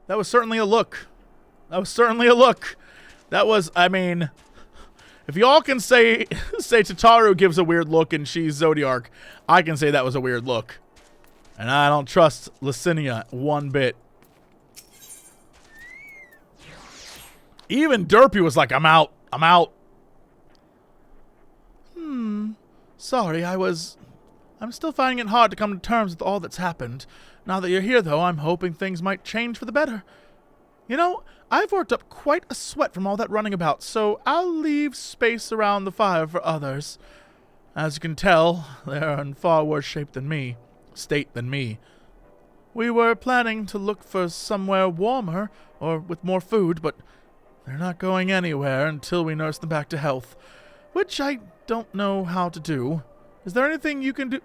That was certainly a look. That was certainly a look. That was, I mean, if y'all can say Tataru gives a weird look and she's Zodiark, I can say that was a weird look. And I don't trust Licinia one bit. Even Derpy was like, I'm out. I'm out. Sorry, I'm still finding it hard to come to terms with all that's happened. Now that you're here, though, I'm hoping things might change for the better. You know, I've worked up quite a sweat from all that running about, so I'll leave space around the fire for others. As you can tell, they're in far worse state than me. We were planning to look for somewhere warmer, or with more food, but they're not going anywhere until we nurse them back to health, which I don't know how to do. Is there anything you can do?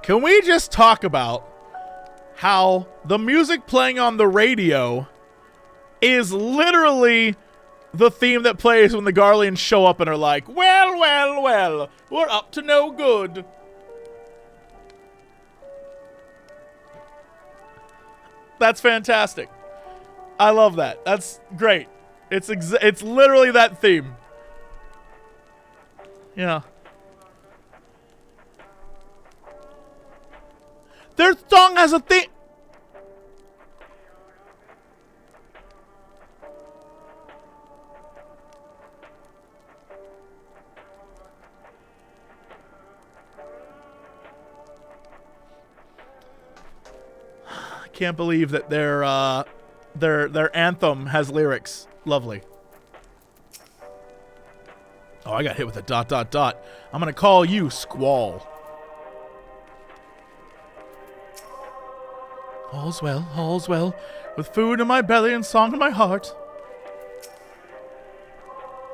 Can we just talk about how the music playing on the radio is literally the theme that plays when the Garleans show up and are like, well, well, well, we're up to no good. That's fantastic. I love that. That's great. It's literally that theme. Yeah. Their song has a theme. I can't believe that their anthem has lyrics. Lovely. Oh, I got hit with a ... I'm gonna call you Squall. All's well, with food in my belly and song in my heart.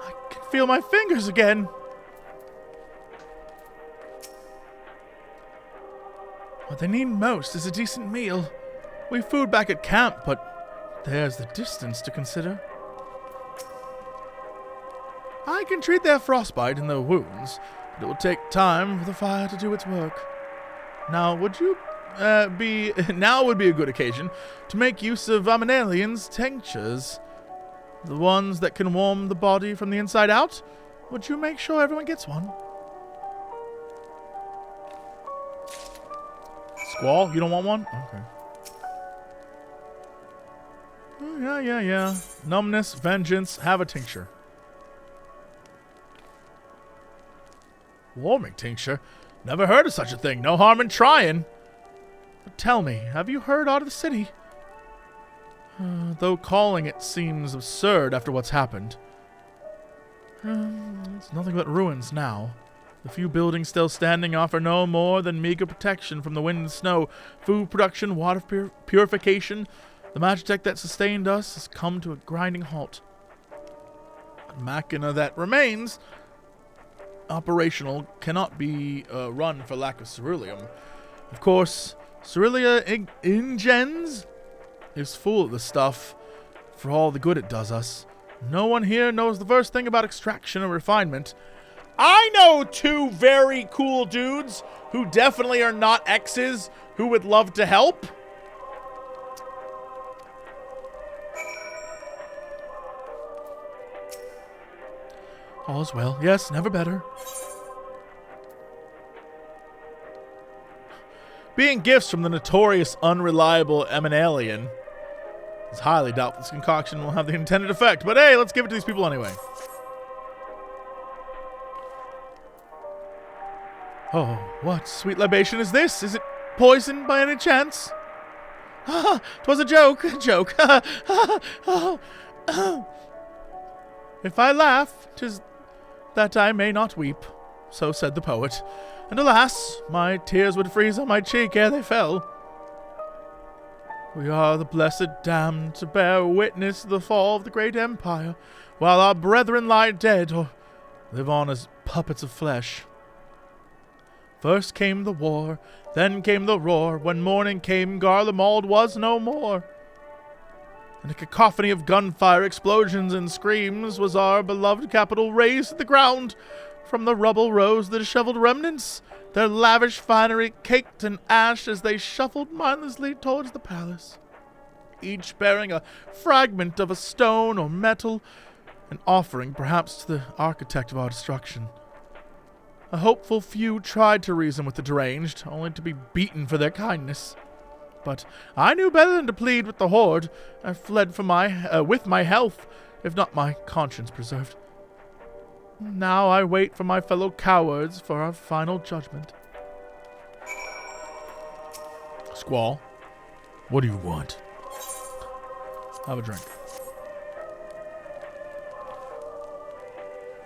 I can feel my fingers again. What they need most is a decent meal. We've food back at camp, but there's the distance to consider. I can treat their frostbite and their wounds, but it will take time for the fire to do its work. Now would be a good occasion to make use of Aminalian's tinctures. The ones that can warm the body from the inside out. Would you make sure everyone gets one? Squall, you don't want one? Okay. Oh, yeah. Numbness, vengeance, have a tincture. Warming tincture? Never heard of such a thing. No harm in trying. But tell me, have you heard aught of the city? Though calling it seems absurd after what's happened. It's nothing but ruins now. The few buildings still standing offer no more than meager protection from the wind and snow. Food production, water purification. The magitech that sustained us has come to a grinding halt. The machina that remains operational cannot be run for lack of ceruleum. Of course, Cerulia Ingens is full of the stuff for all the good it does us. No one here knows the first thing about extraction or refinement. I know two very cool dudes who definitely are not exes who would love to help. All's well. Yes, never better. Being gifts from the notorious unreliable Eminalian, it's highly doubtful this concoction will have the intended effect. But hey, let's give it to these people anyway. Oh, what sweet libation is this? Is it poison by any chance? Ah, 'twas a joke, If I laugh, 'tis that I may not weep. so said the poet, and alas, my tears would freeze on my cheek ere they fell. We are the blessed damned to bear witness to the fall of the great empire, while our brethren lie dead or live on as puppets of flesh. First came the war, then came the roar. When morning came, Garlemald was no more. And a cacophony of gunfire, explosions, and screams was our beloved capital razed to the ground. From the rubble rose the disheveled remnants, their lavish finery caked in ash as they shuffled mindlessly towards the palace, each bearing a fragment of a stone or metal, an offering perhaps to the architect of our destruction. A hopeful few tried to reason with the deranged, only to be beaten for their kindness. But I knew better than to plead with the horde. I fled from with my health, if not my conscience preserved. Now I wait for my fellow cowards for our final judgment. Squall, what do you want? Have a drink.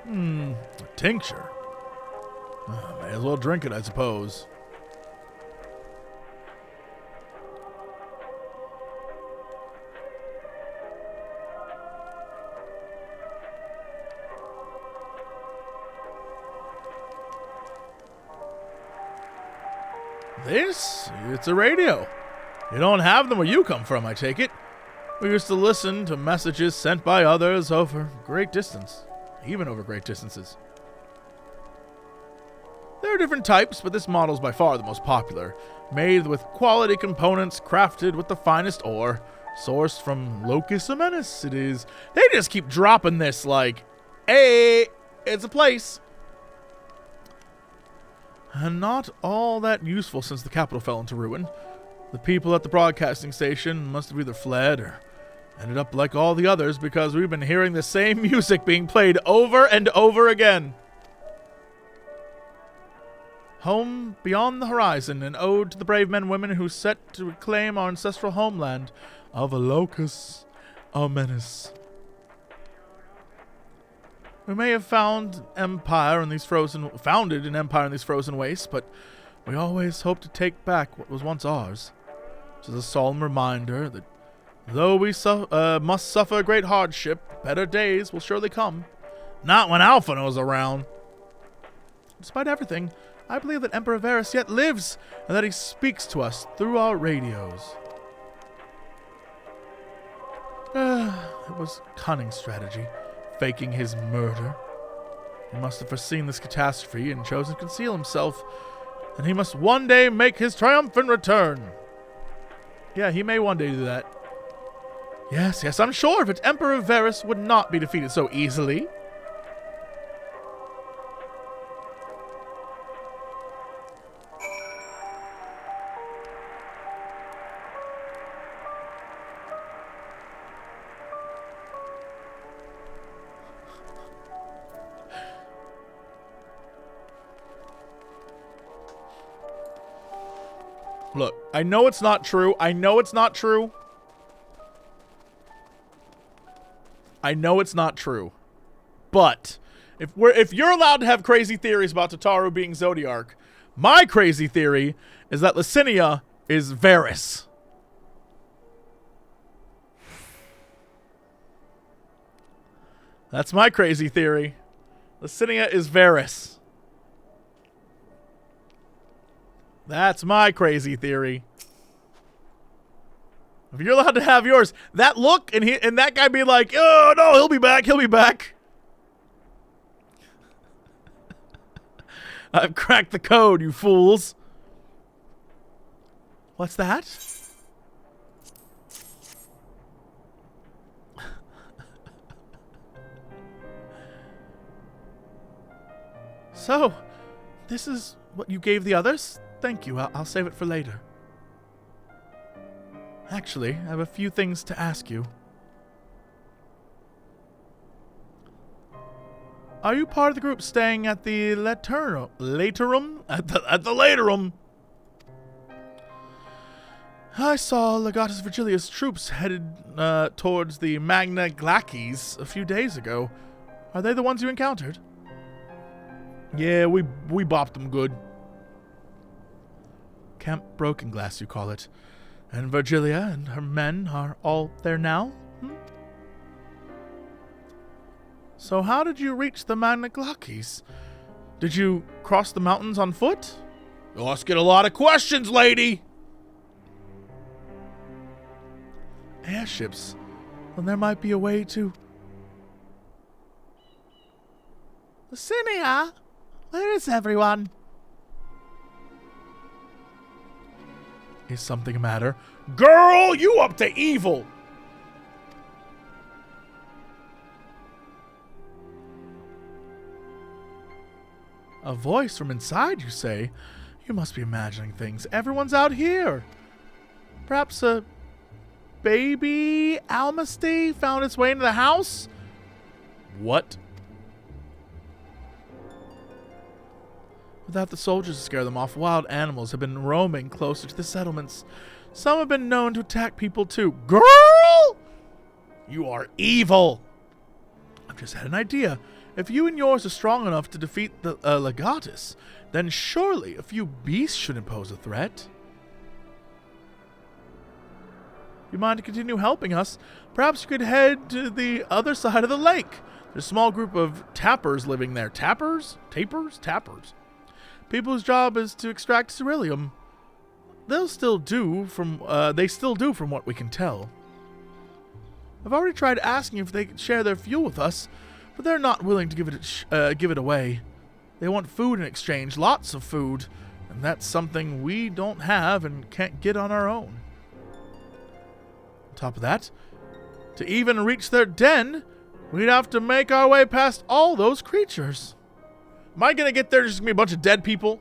A tincture. May as well drink it, I suppose. It's a radio. You don't have them where you come from, I take it. We used to listen to messages sent by others over great distance, even over great distances. There are different types, but this model is by far the most popular, made with quality components crafted with the finest ore, sourced from Locus Amenus. It is. They just keep dropping this like, hey, it's a place. And not all that useful since the capital fell into ruin. The people at the broadcasting station must have either fled or ended up like all the others because we've been hearing the same music being played over and over again. Home beyond the horizon, an ode to the brave men and women who set to reclaim our ancestral homeland of Locus Amenus. We may have founded an empire in these frozen wastes, but we always hope to take back what was once ours. It is a solemn reminder that though we must suffer great hardship, better days will surely come. Not when Alphinaud's around. Despite everything, I believe that Emperor Viera yet lives, and that he speaks to us through our radios. It was cunning strategy, faking his murder. He must have foreseen this catastrophe and chosen to conceal himself, and he must one day make his triumphant return. Yeah, he may one day do that. Yes, I'm sure of it. Emperor Viera would not be defeated so easily. Look, I know it's not true. I know it's not true. But if you're allowed to have crazy theories about Tataru being Zodiarch, my crazy theory is that Licinia is Varys. That's my crazy theory. Licinia is Varys. That's my crazy theory. If you're allowed to have yours, that look and that guy be like, oh no, he'll be back. I've cracked the code, you fools. What's that? So, this is what you gave the others? Thank you. I'll save it for later. Actually, I have a few things to ask you. Are you part of the group staying at the Laterum? At the Laterum? I saw Legatus Virgilius' troops headed towards the Magna Glacies a few days ago. Are they the ones you encountered? Yeah, we bopped them good. Camp Broken Glass, you call it. And Virgilia and her men are all there now? So how did you reach the Magnaglakis? Did you cross the mountains on foot? You'll us get a lot of questions, lady! Airships. Well, there might be a way to... Lucinia! Where is everyone? Is something the matter? Girl, you up to evil! A voice from inside, you say? You must be imagining things. Everyone's out here. Perhaps a baby Almasty found its way into the house? What? Without the soldiers to scare them off, wild animals have been roaming closer to the settlements. Some have been known to attack people too. Girl! You are evil! I've just had an idea. If you and yours are strong enough to defeat the Legatus, then surely a few beasts shouldn't pose a threat. You mind to continue helping us? Perhaps you could head to the other side of the lake. There's a small group of tappers living there. Tappers? Tapers? Tappers. People whose job is to extract ceruleum. They still do from what we can tell. I've already tried asking if they could share their fuel with us, but they're not willing to give it away. They want food in exchange, lots of food, and that's something we don't have and can't get on our own. On top of that, to even reach their den, we'd have to make our way past all those creatures. Am I gonna get there just gonna be a bunch of dead people?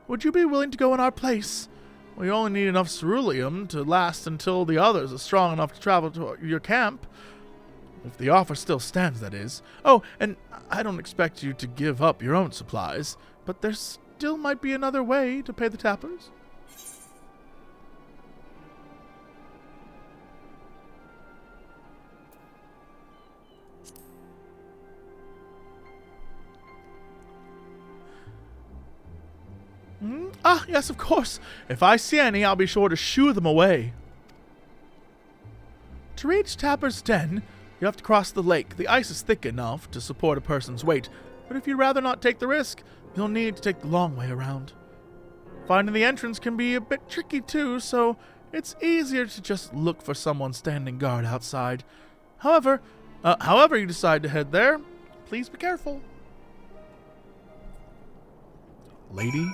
Would you be willing to go in our place? We only need enough ceruleum to last until the others are strong enough to travel to your camp. If the offer still stands, that is. Oh, and I don't expect you to give up your own supplies, but there still might be another way to pay the tappers. Ah, yes, of course. If I see any, I'll be sure to shoo them away. To reach Tapper's Den, you have to cross the lake. The ice is thick enough to support a person's weight, but if you'd rather not take the risk, you'll need to take the long way around. Finding the entrance can be a bit tricky too, so it's easier to just look for someone standing guard outside. However you decide to head there, please be careful. Lady,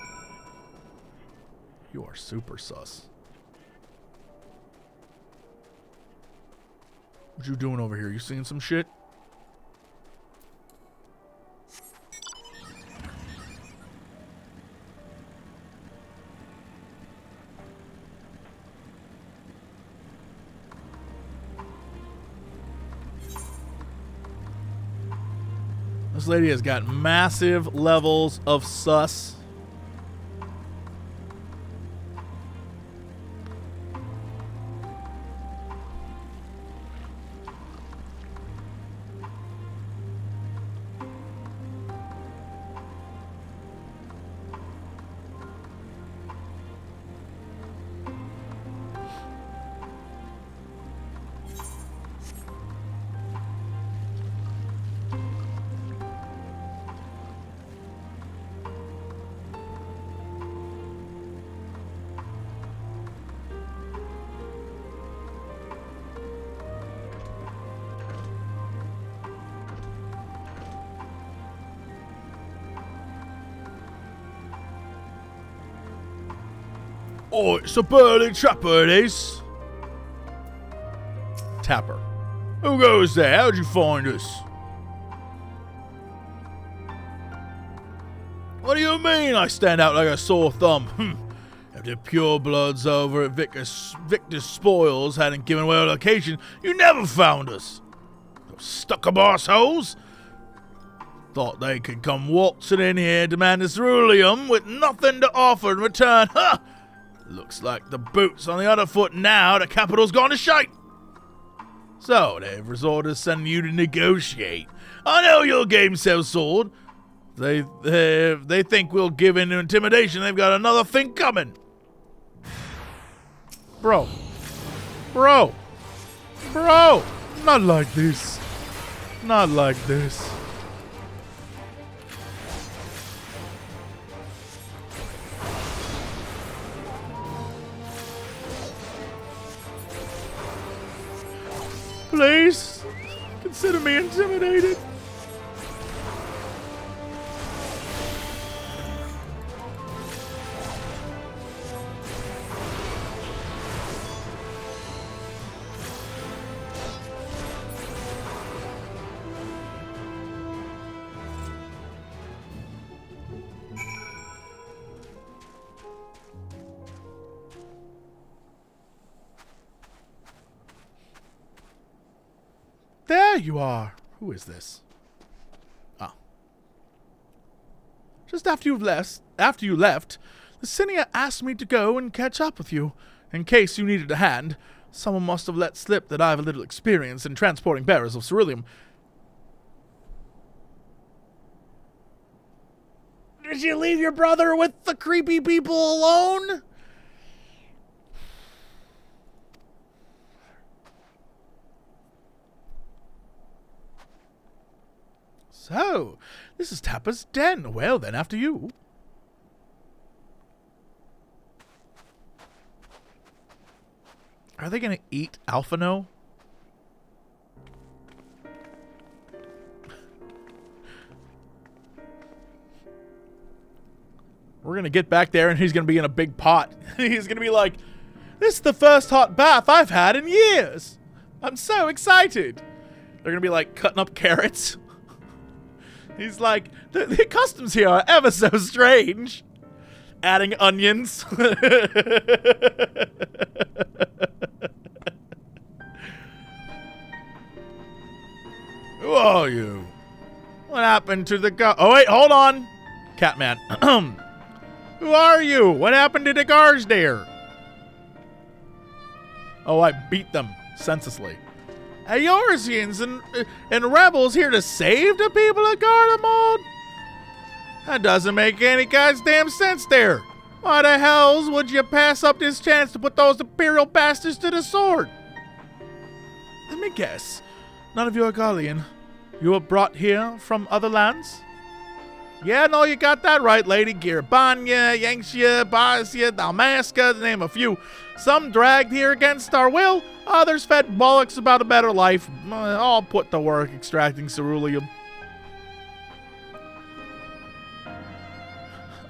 you are super sus. What you doing over here? You seeing some shit? This lady has got massive levels of sus. Oh, it's a burly trapper, it is. Tapper. Who goes there? How'd you find us? What do you mean I stand out like a sore thumb? If the purebloods over at Victor's Spoils hadn't given away our location, you never found us. Those stuck-up arseholes. Thought they could come waltzing in here demanding ceruleum with nothing to offer in return. Ha! Looks like the boot's on the other foot now. The capital's gone to shite. So they've resorted to sending you to negotiate. I know your game sells sword. They think we'll give in to intimidation. They've got another thing coming. Bro. Not like this. Not like this. Please, consider me intimidated. There you are. Who is this? Oh. Just after you left, the senior asked me to go and catch up with you, in case you needed a hand. Someone must have let slip that I have a little experience in transporting bearers of ceruleum. Did you leave your brother with the creepy people alone? So, this is Tappa's den. Well then, after you. Are they gonna eat Alphino? We're gonna get back there and he's gonna be in a big pot. He's gonna be like, this is the first hot bath I've had in years. I'm so excited. They're gonna be like cutting up carrots. He's like, the customs here are ever so strange. Adding onions. Who are you? What happened to the guy? Oh, wait, hold on. Catman. Who are you? What happened to the guards there? Oh, I beat them senselessly. Hey, Yorzians and rebels here to save the people of Garlemald? That doesn't make any goddamn sense there. Why the hells would you pass up this chance to put those imperial bastards to the sword? Let me guess. None of you are Garlean. You were brought here from other lands? Yeah, no, you got that right, lady. Girabanya, Yangxia, Basia, Dalmasca, to name a few. Some dragged here against our will, others fed bollocks about a better life. All put to work extracting ceruleum.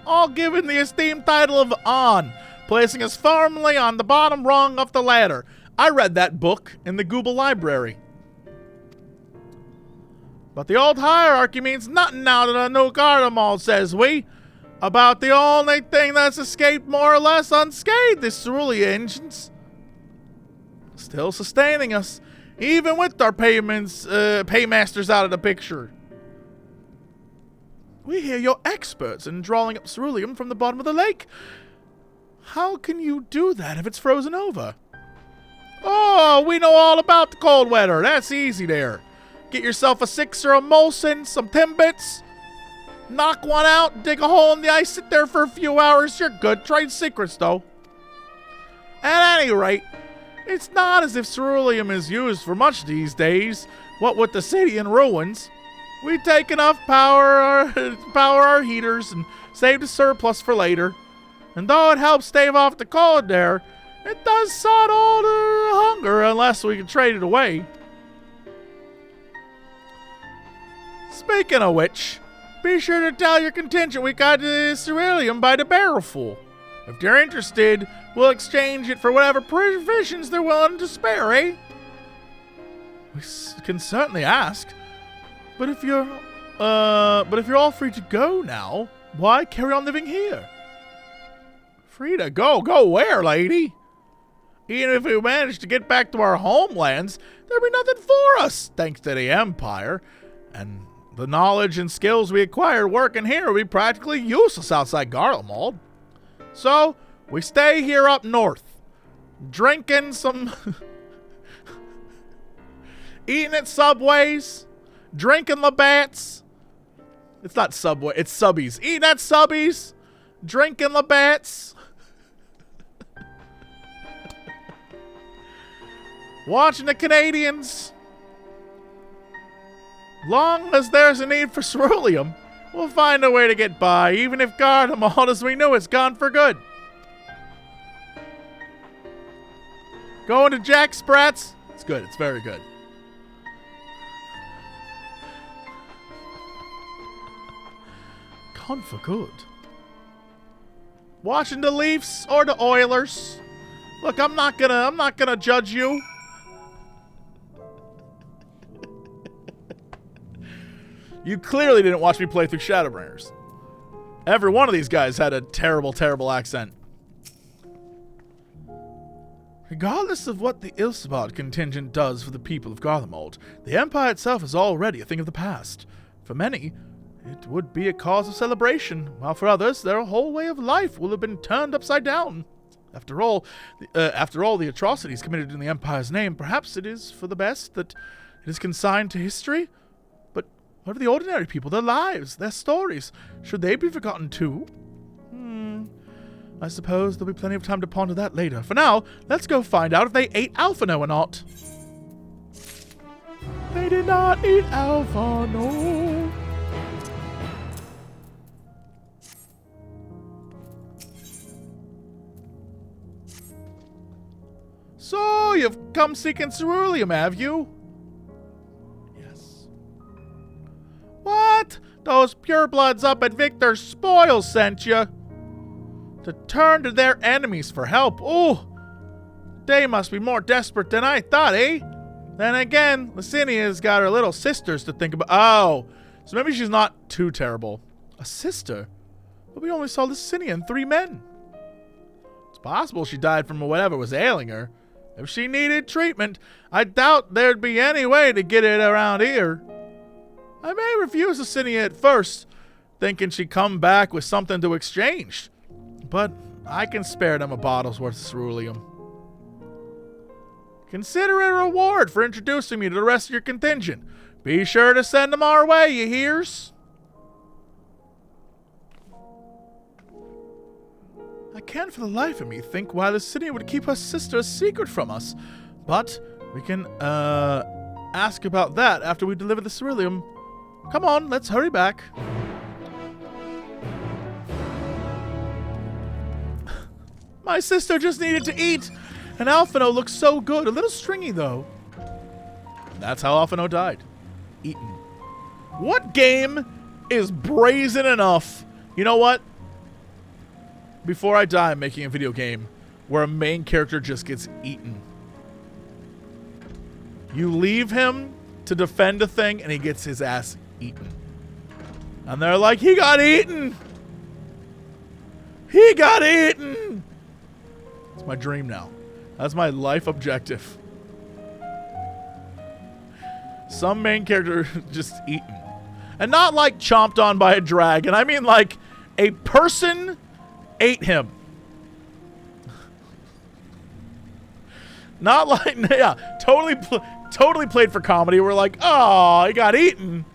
All given the esteemed title of On, placing us firmly on the bottom rung of the ladder. I read that book in the Google Library. But the old hierarchy means nothing now that a new Garlemald, says we. About the only thing that's escaped more or less unscathed is cerulean engines. Still sustaining us, even with our paymasters out of the picture. We hear you're experts in drawing up ceruleum from the bottom of the lake. How can you do that if it's frozen over? Oh, we know all about the cold weather. That's easy there. Get yourself a sixer of Molson, some Timbits. Knock one out, dig a hole in the ice, sit there for a few hours. You're good. Trade secrets, though. At any rate, it's not as if ceruleum is used for much these days. What with the city in ruins, we take enough power our heaters and save the surplus for later. And though it helps stave off the cold there, it does sod all the hunger unless we can trade it away. Speaking of which, be sure to tell your contingent we got the ceruleum by the barrelful. If they're interested, we'll exchange it for whatever provisions they're willing to spare, eh? We can certainly ask. But if you're all free to go now, why carry on living here? Free to go? Go where, lady? Even if we manage to get back to our homelands, there'd be nothing for us, thanks to the Empire. And the knowledge and skills we acquired working here will be practically useless outside Garlemald. So, we stay here up north, drinking some... eating at Subways, drinking Labatt's, It's not Subway. It's Subbies. Eating at Subbies. Drinking Labatt's. Watching the Canadians. Long as there's a need for ceruleum, we'll find a way to get by, even if Garlemald as we know it's gone for good. Going to Jack Sprat's? It's good. It's very good. Gone for good. Watching the Leafs or the Oilers. Look, I'm not gonna judge you. You clearly didn't watch me play through Shadowbringers. Every one of these guys had a terrible, terrible accent. Regardless of what the Ilsabard contingent does for the people of Garlemald, the Empire itself is already a thing of the past. For many, it would be a cause of celebration, while for others, their whole way of life will have been turned upside down. After all the atrocities committed in the Empire's name, perhaps it is for the best that it is consigned to history. But what of the ordinary people, their lives, their stories? Should they be forgotten too? I suppose there'll be plenty of time to ponder that later. For now, let's go find out if they ate Alphino or not. They did not eat Alphino. So, you've come seeking ceruleum, have you? Yes. What? Those purebloods up at Victor's Spoils sent you? To turn to their enemies for help. Oh, they must be more desperate than I thought, eh? Then again, Licinia's got her little sisters to think about. Oh, so maybe she's not too terrible. A sister? But we only saw Licinia and 3 men. It's possible she died from whatever was ailing her. If she needed treatment, I doubt there'd be any way to get it around here. I may refuse Licinia at first, thinking she'd come back with something to exchange. But I can spare them a bottle's worth of ceruleum. Consider it a reward for introducing me to the rest of your contingent. Be sure to send them our way, you hears? I can't for the life of me think why Licinia would keep her sister a secret from us. But we can, ask about that after we deliver the ceruleum. Come on, let's hurry back. My sister just needed to eat. And Alphino looks so good. A little stringy, though. That's how Alphino died. Eaten. What game is brazen enough? You know what? Before I die, I'm making a video game where a main character just gets eaten. You leave him to defend a thing, and he gets his ass eaten. And they're like, he got eaten! He got eaten! It's my dream now. That's my life objective. Some main character just eaten. And not like chomped on by a dragon. I mean like a person ate him. Not like, yeah, totally played for comedy. We're like, oh, he got eaten.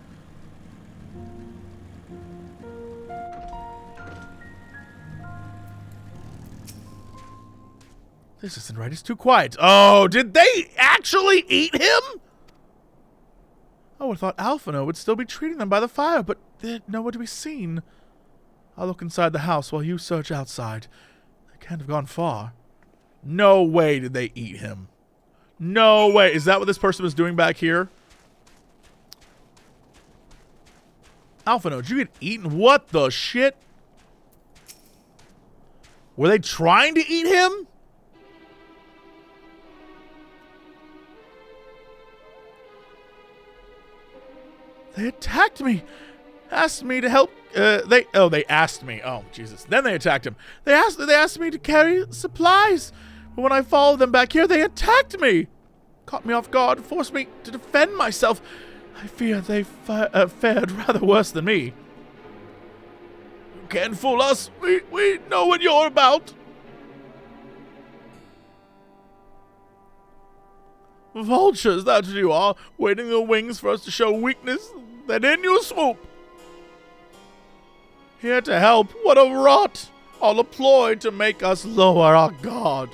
This isn't right. It's too quiet. Oh, did they actually eat him? Oh, I thought Alphino would still be treating them by the fire, but they're nowhere to be seen. I'll look inside the house while you search outside. They can't have gone far. No way did they eat him. No way. Is that what this person was doing back here? Alphino, did you get eaten? What the shit? Were they trying to eat him? They attacked me. Asked me to help. They asked me. Oh, Jesus. Then they attacked him. They asked me to carry supplies. But when I followed them back here, they attacked me. Caught me off guard, forced me to defend myself. I fear they fared rather worse than me. You can't fool us. We know what you're about. Vultures, that's what you are, waiting in the wings for us to show weakness, then in you swoop. Here to help. What a rot! All a ploy to make us lower our guard.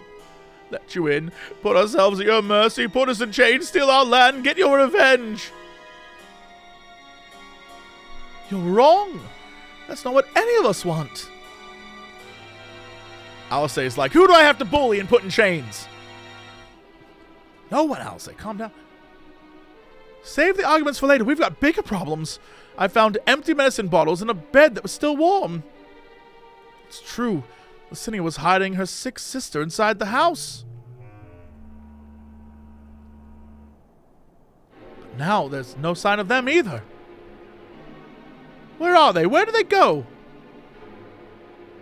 Let you in, put ourselves at your mercy, put us in chains, steal our land, get your revenge. You're wrong. That's not what any of us want. Alisei is like, who do I have to bully and put in chains? No one, Alisei. Calm down. Save the arguments for later. We've got bigger problems. I found empty medicine bottles in a bed that was still warm. It's true. Licinia was hiding her sick sister inside the house. But now there's no sign of them either. Where are they? Where did they go?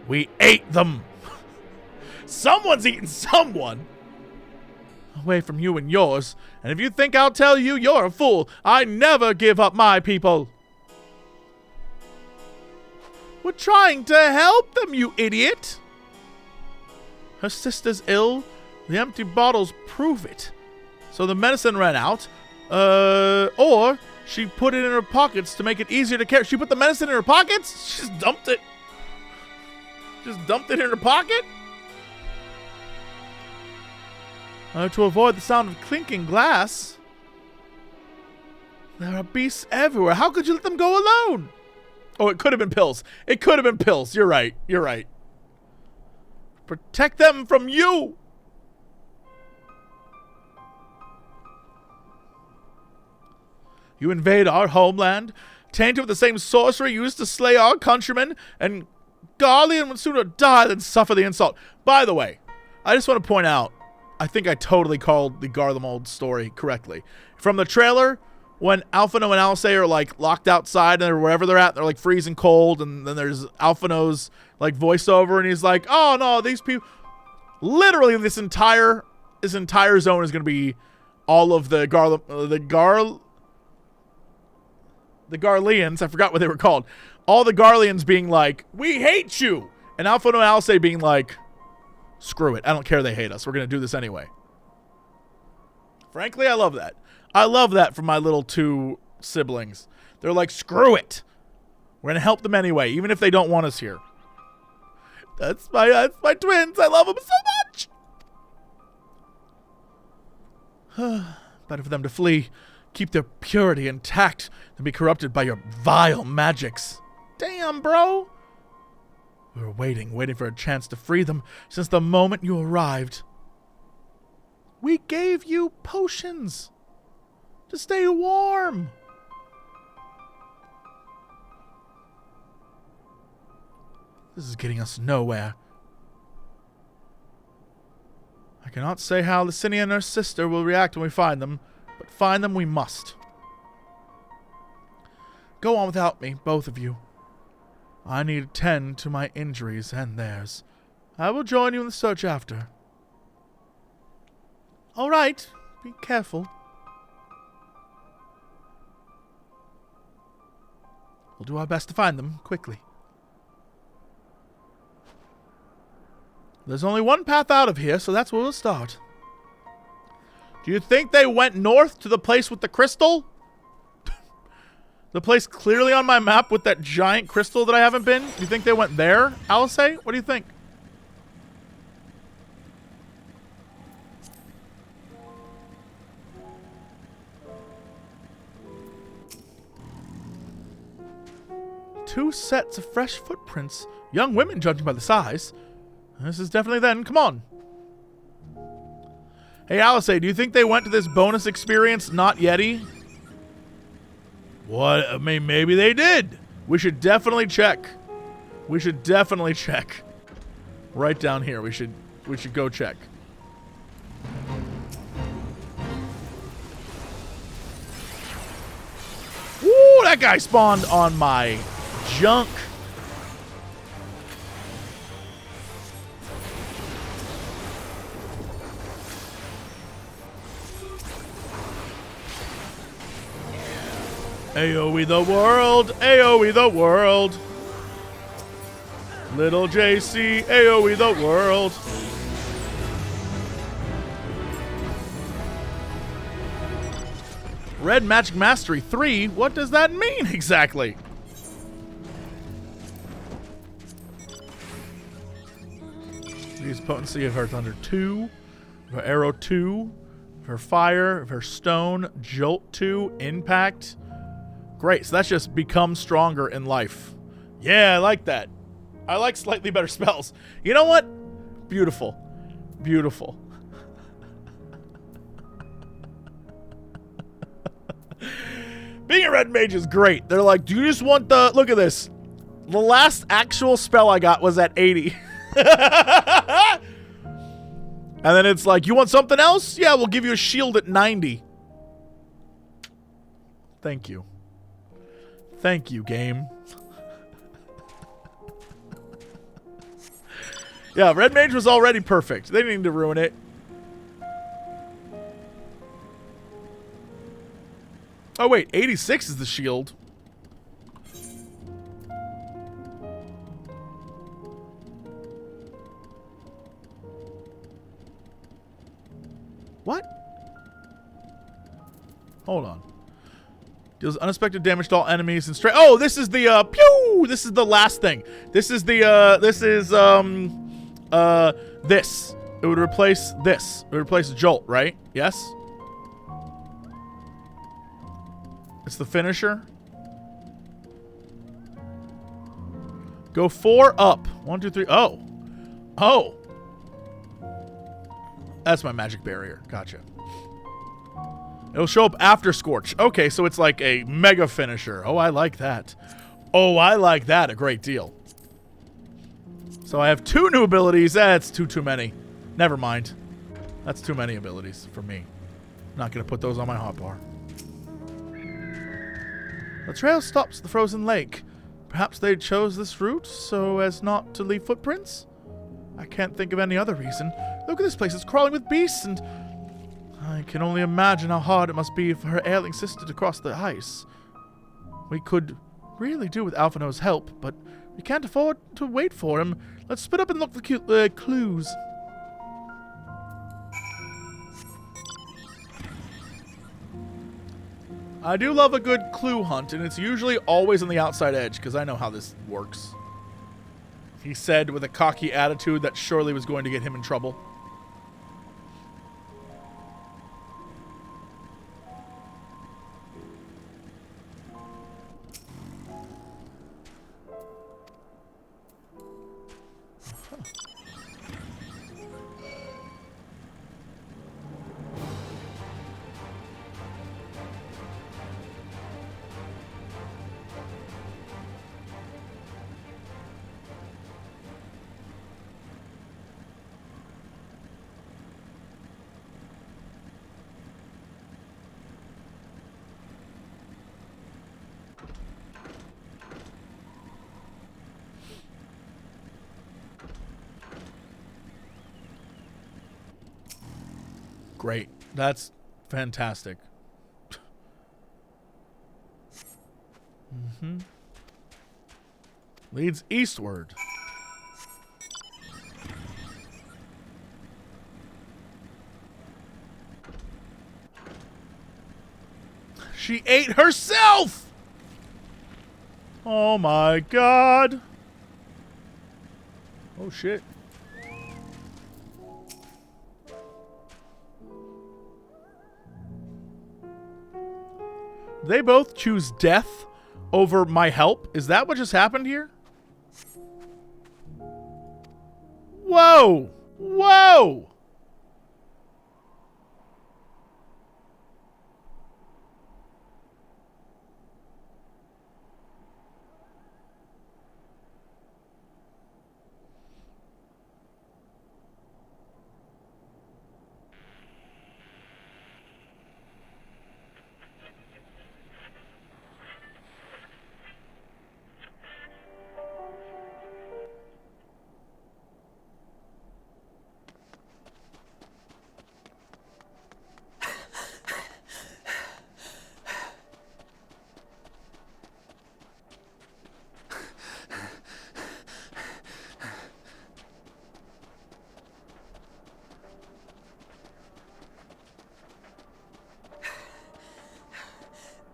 We ate them. Someone's eaten someone. Away from you and yours. And if you think I'll tell you, you're a fool. I never give up my people. We're trying to help them, you idiot. Her sister's ill. The empty bottles prove it. So the medicine ran out. Or she put it in her pockets to make it easier to carry. She put the medicine in her pockets? She just dumped it. Just dumped it in her pocket? To avoid the sound of clinking glass. There are beasts everywhere. How could you let them go alone? Oh, it could have been pills. It could have been pills. You're right. You're right. Protect them from you. You invade our homeland, tainted with the same sorcery used to slay our countrymen, and Garlemald would sooner die than suffer the insult. By the way, I just want to point out, I think I totally called the Garlemald story correctly. From the trailer, when Alphino and Alisei are like locked outside or wherever they're at, they're like freezing cold, and then there's Alphino's like voiceover, and he's like, "Oh no, these people." Literally, this entire zone is going to be all of the Garleans. I forgot what they were called. All the Garleans being like, "We hate you," and Alphino and Alisei being like, "Screw it, I don't care they hate us. We're going to do this anyway." Frankly, I love that. I love that from my little two siblings. They're like, "Screw it. We're going to help them anyway, even if they don't want us here." That's my twins. I love them so much. Better for them to flee. Keep their purity intact than be corrupted by your vile magics. Damn, bro. We were waiting for a chance to free them since the moment you arrived. We gave you potions to stay warm. This is getting us nowhere. I cannot say how Licinia and her sister will react when we find them, but find them we must. Go on without me, both of you. I need to tend to my injuries and theirs. I will join you in the search after. All right, be careful. We'll do our best to find them quickly. There's only one path out of here, so that's where we'll start. Do you think they went north to the place with the crystal? The place clearly on my map with that giant crystal that I haven't been? Do you think they went there, Alisei? What do you think? Two sets of fresh footprints. Young women, judging by the size. This is definitely them. Come on. Hey, Alisei, do you think they went to this bonus experience, Not Yeti? What? I mean, maybe they did. We should definitely check. We should definitely check. Right down here. We should go check. Ooh, that guy spawned on my junk. AoE the world, AoE the world. Lil JC, AoE the world. Red Magic Mastery 3? What does that mean exactly? Use potency of her thunder 2, of her arrow 2, of her fire, of her stone, jolt 2, impact. Great, so that's just become stronger in life. Yeah, I like that. I like slightly better spells. You know what? Beautiful. Beautiful. Being a red mage is great. They're like, do you just want the... Look at this. The last actual spell I got was at 80. And then it's like, you want something else? Yeah, we'll give you a shield at 90. Thank you. Thank you, game. Yeah, red mage was already perfect. They didn't need to ruin it. Oh, wait. 86 is the shield. What? Hold on. Deals unexpected damage to all enemies and straight. Oh, this is the pew. This is the last thing. This is the this. It would replace this. It would replace Jolt, right? Yes. It's the finisher. Go 4 up. 1, 2, 3. Oh. Oh. That's my magic barrier. Gotcha. It'll show up after Scorch. Okay, so it's like a mega finisher. Oh, I like that. Oh, I like that a great deal. So I have 2 new abilities. That's too many. Never mind. That's too many abilities for me. Not going to put those on my hotbar. The trail stops at the frozen lake. Perhaps they chose this route so as not to leave footprints? I can't think of any other reason. Look at this place. It's crawling with beasts, and I can only imagine how hard it must be for her ailing sister to cross the ice. We could really do with Alphino's help, but we can't afford to wait for him. Let's split up and look for clues. I do love a good clue hunt, and it's usually always on the outside edge, because I know how this works. He said with a cocky attitude that surely was going to get him in trouble. Great. That's fantastic. Leads eastward. She ate herself! Oh my god. Oh shit. They both choose death over my help? Is that what just happened here? Whoa! Whoa!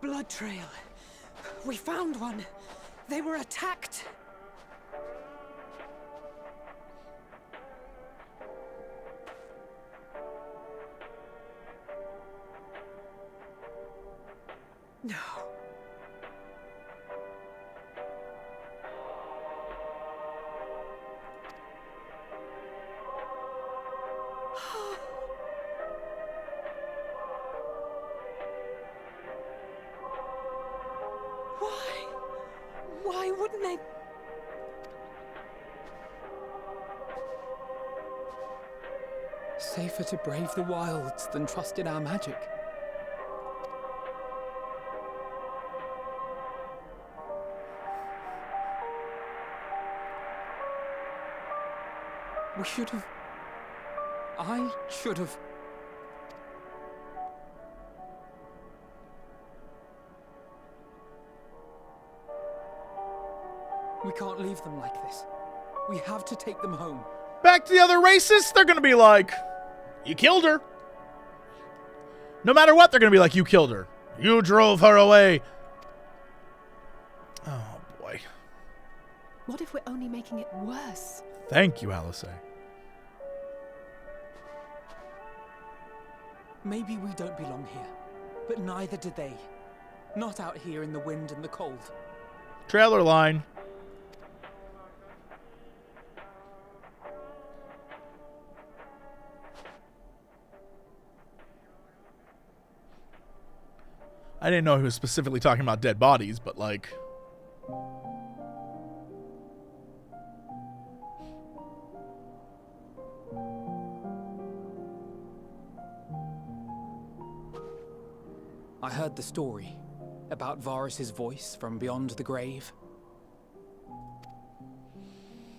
Blood trail. We found one. They were attacked. No. Why? Why wouldn't they? Safer to brave the wilds than trust in our magic. We should have... I should have... We can't leave them like this. We have to take them home. Back to the other racists, they're going to be like, you killed her. No matter what, they're going to be like, you killed her. You drove her away. Oh, boy. What if we're only making it worse? Thank you, Alice. Maybe we don't belong here, but neither do they. Not out here in the wind and the cold. Trailer line. I didn't know he was specifically talking about dead bodies, but like... I heard the story about Varus's voice from beyond the grave.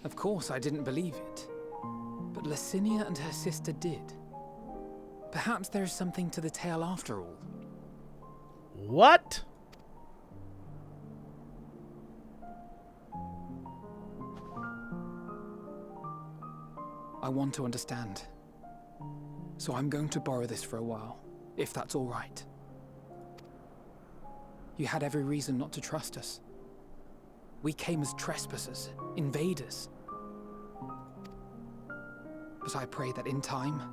Of course, I didn't believe it, but Licinia and her sister did. Perhaps there is something to the tale after all. What? I want to understand. So I'm going to borrow this for a while, if that's all right. You had every reason not to trust us. We came as trespassers, invaders. But I pray that in time,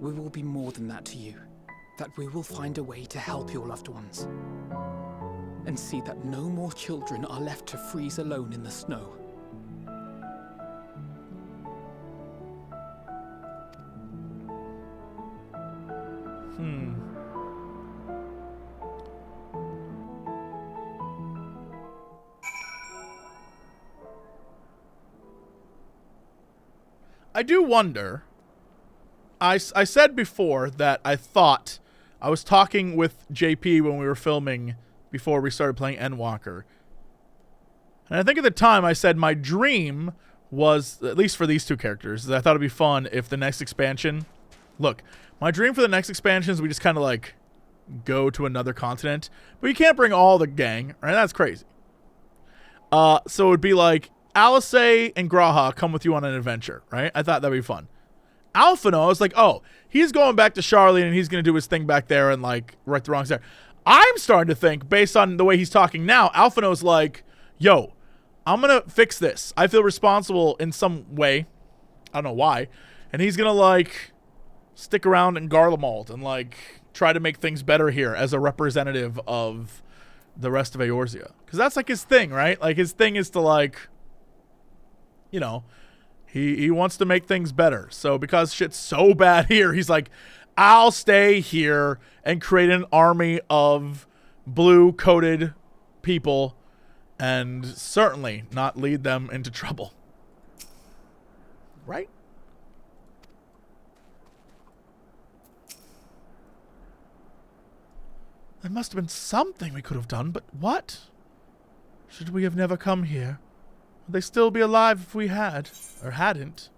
we will be more than that to you. That we will find a way to help your loved ones. And see that no more children are left to freeze alone in the snow. I do wonder. I said before that I thought I was talking with JP when we were filming before we started playing Endwalker. And I think at the time I said my dream was, at least for these two characters, that I thought it'd be fun if the next expansion... Look, my dream for the next expansion is we just kind of like go to another continent. But you can't bring all the gang, right? That's crazy. So it would be like Alice and Graha come with you on an adventure, right? I thought that'd be fun. Alphino, I was like, oh, he's going back to Charlotte and he's going to do his thing back there and like right the wrongs there. I'm starting to think, based on the way he's talking now, Alphino's like, yo, I'm going to fix this. I feel responsible in some way. I don't know why. And he's going to like stick around in Garlemald and like try to make things better here as a representative of the rest of Eorzea. Because that's like his thing, right? Like his thing is to like, you know, he wants to make things better. So because shit's so bad here, he's like, I'll stay here and create an army of blue-coated people and certainly not lead them into trouble. Right? There must have been something we could have done, but what? Should we have never come here? Would they still be alive if we had, or hadn't?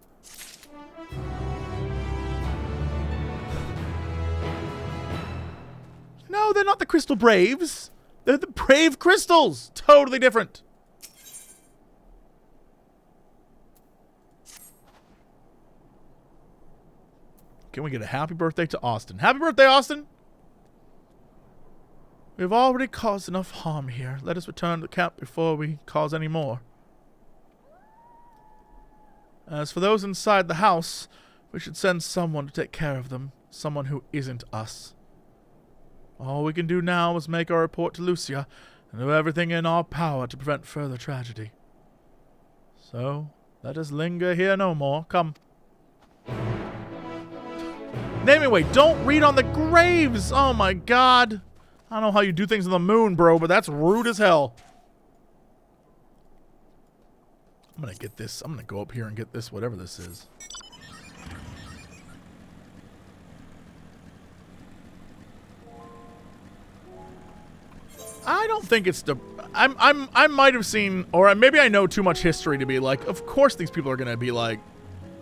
No, they're not the Crystal Braves. They're the Brave Crystals. Totally different. Can we get a happy birthday to Austin? Happy birthday, Austin! We've already caused enough harm here. Let us return to the camp before we cause any more. As for those inside the house, we should send someone to take care of them. Someone who isn't us. All we can do now is make our report to Lucia and do everything in our power to prevent further tragedy. So, let us linger here no more. Come. Anyway, don't read on the graves! Oh my god! I don't know how you do things on the moon, bro, but that's rude as hell. I'm gonna get this. I'm gonna go up here and get this, whatever this is. I don't think it's the... I might have seen, or maybe I know too much history to be like, of course these people are gonna be like,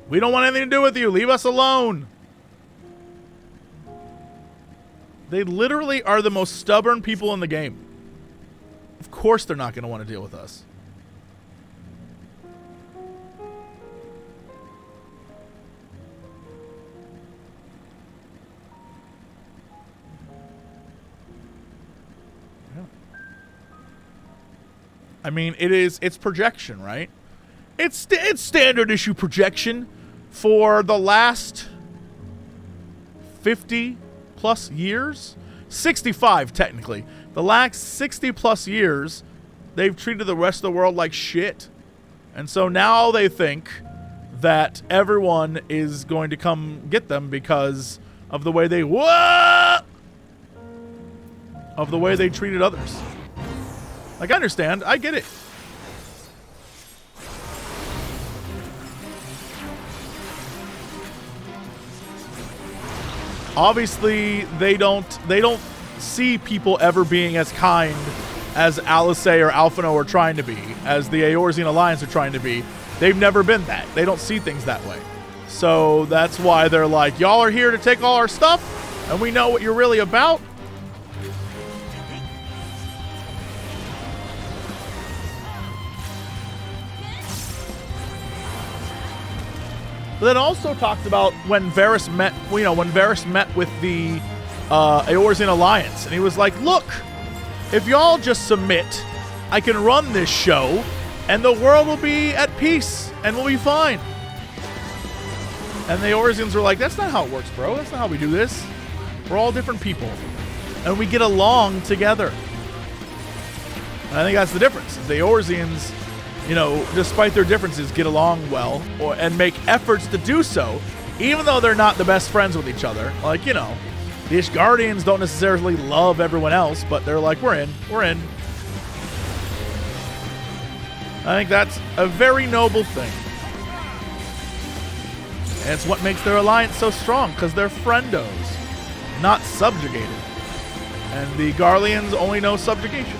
we don't want anything to do with you, leave us alone. They literally are the most stubborn people in the game. Of course they're not gonna want to deal with us. I mean, it's projection, right? It's standard issue projection for the last 50 plus years. 65 technically. The last 60 plus years, they've treated the rest of the world like shit. And so now they think that everyone is going to come get them because of the way they treated others. Like, I understand. I get it. Obviously, they don't see people ever being as kind as Alisei or Alphino are trying to be, as the Eorzean Alliance are trying to be. They've never been that. They don't see things that way. So that's why they're like, y'all are here to take all our stuff, and we know what you're really about. But then also talks about when Varys met, when Varys met with the Eorzean Alliance, and he was like, look, if y'all just submit, I can run this show, and the world will be at peace, and we'll be fine. And the Eorzeans were like, that's not how it works, bro. That's not how we do this. We're all different people, and we get along together. And I think that's the difference. The Eorzeans, despite their differences, get along well and make efforts to do so, even though they're not the best friends with each other. Like, the Ishgardians don't necessarily love everyone else, but they're like, we're in. I think that's a very noble thing. And it's what makes their alliance so strong, because they're friendos, not subjugated. And the Garleans only know subjugation.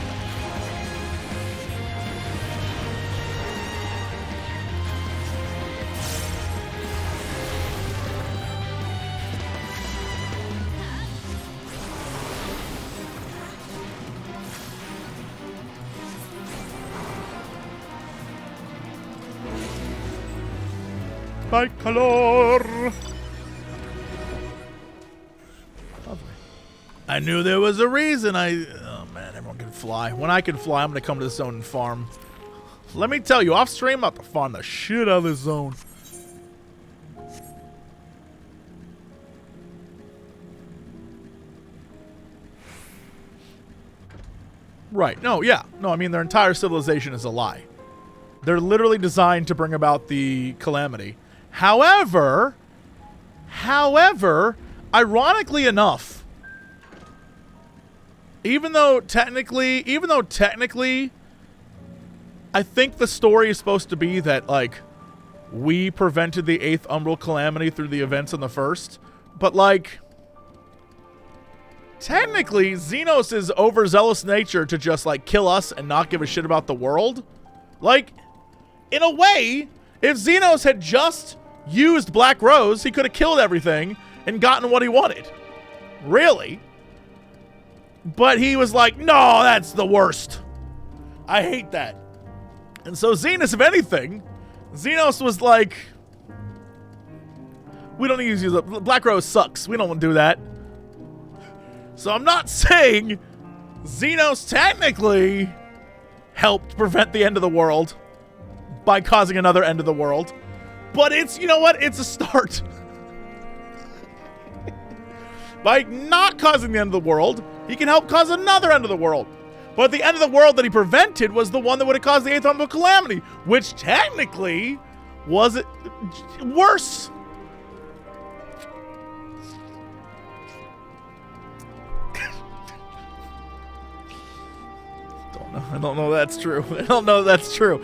By color. Lovely. I knew there was a reason. Oh man, everyone can fly. When I can fly, I'm gonna come to this zone and farm. Let me tell you, off stream, I'm about to farm the shit out of this zone. Right. No, yeah. No, I mean, their entire civilization is a lie. They're literally designed to bring about the calamity. However, ironically enough, even though technically, I think the story is supposed to be that, like, we prevented the 8th Umbral Calamity through the events in the 1st, but, like, technically, Xenos' overzealous nature to just, like, kill us and not give a shit about the world, like, in a way, if Xenos had just used Black Rose, he could have killed everything and gotten what he wanted. Really. But he was like, no, that's the worst. I hate that. And so Xenos, if anything, Xenos was like, we don't need to use it. Black Rose sucks. We don't want to do that. So I'm not saying Xenos technically helped prevent the end of the world by causing another end of the world. But it's, you know what? It's a start. By not causing the end of the world, he can help cause another end of the world. But the end of the world that he prevented was the one that would have caused the 8th Humble Calamity, which technically was worse. I don't know that's true. I don't know that's true.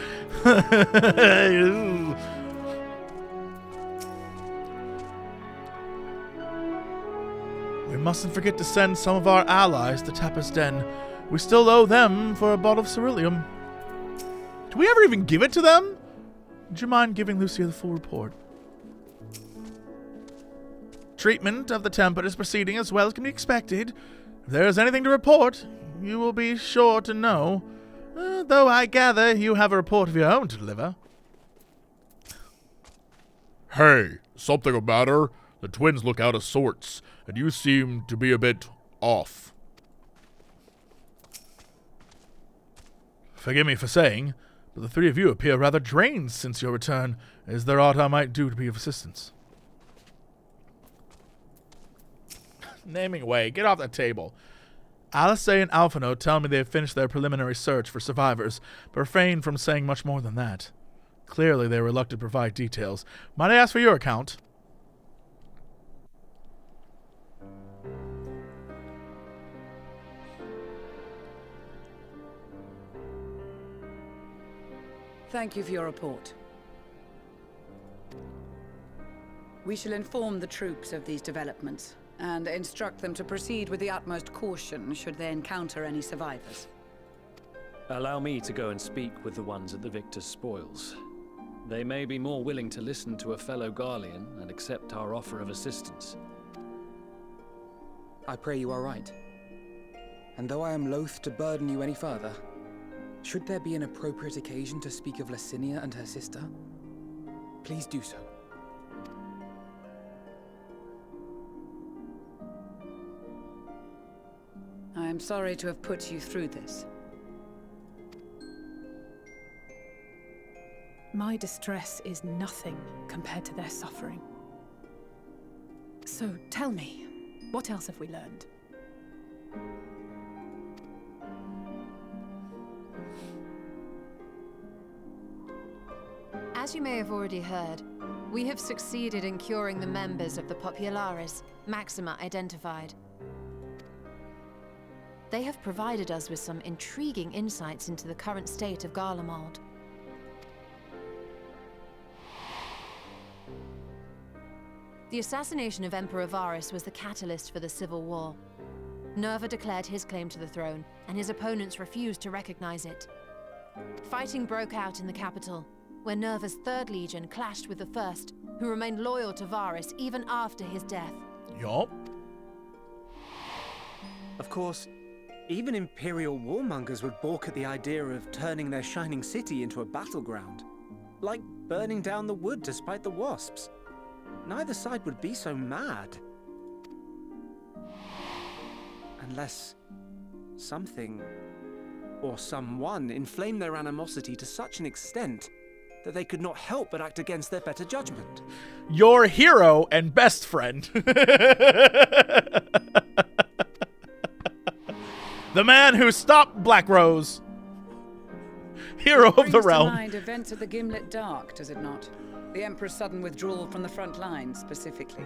We mustn't forget to send some of our allies to Tappa's Den. We still owe them for a bottle of ceruleum. Do we ever even give it to them? Would you mind giving Lucia the full report? Treatment of the temple is proceeding as well as can be expected. If there is anything to report, you will be sure to know. Though I gather you have a report of your own to deliver. Hey, something the matter? The twins look out of sorts, and you seem to be a bit off. Forgive me for saying, but the three of you appear rather drained since your return. Is there aught I might do to be of assistance? Naming away. Get off the table. Alice and Alphino tell me they have finished their preliminary search for survivors, but refrain from saying much more than that. Clearly they are reluctant to provide details. Might I ask for your account? Thank you for your report. We shall inform the troops of these developments and instruct them to proceed with the utmost caution should they encounter any survivors. Allow me to go and speak with the ones at the victor's spoils. They may be more willing to listen to a fellow Garlean and accept our offer of assistance. I pray you are right. And though I am loath to burden you any further, should there be an appropriate occasion to speak of Licinia and her sister, please do so. I am sorry to have put you through this. My distress is nothing compared to their suffering. So tell me, what else have we learned? As you may have already heard, we have succeeded in curing the members of the Popularis, Maxima identified. They have provided us with some intriguing insights into the current state of Garlemald. The assassination of Emperor Varus was the catalyst for the civil war. Nerva declared his claim to the throne, and his opponents refused to recognize it. Fighting broke out in the capital, where Nerva's 3rd Legion clashed with the 1st, who remained loyal to Varus even after his death. Yup. Of course, even imperial warmongers would balk at the idea of turning their shining city into a battleground. Like burning down the wood to spite the wasps. Neither side would be so mad. Unless something or someone inflamed their animosity to such an extent that they could not help but act against their better judgment. Your hero and best friend. The man who stopped Black Rose. Hero of the realm. Brings to mind events at the Gimlet Dark, does it not? The Emperor's sudden withdrawal from the front lines, specifically.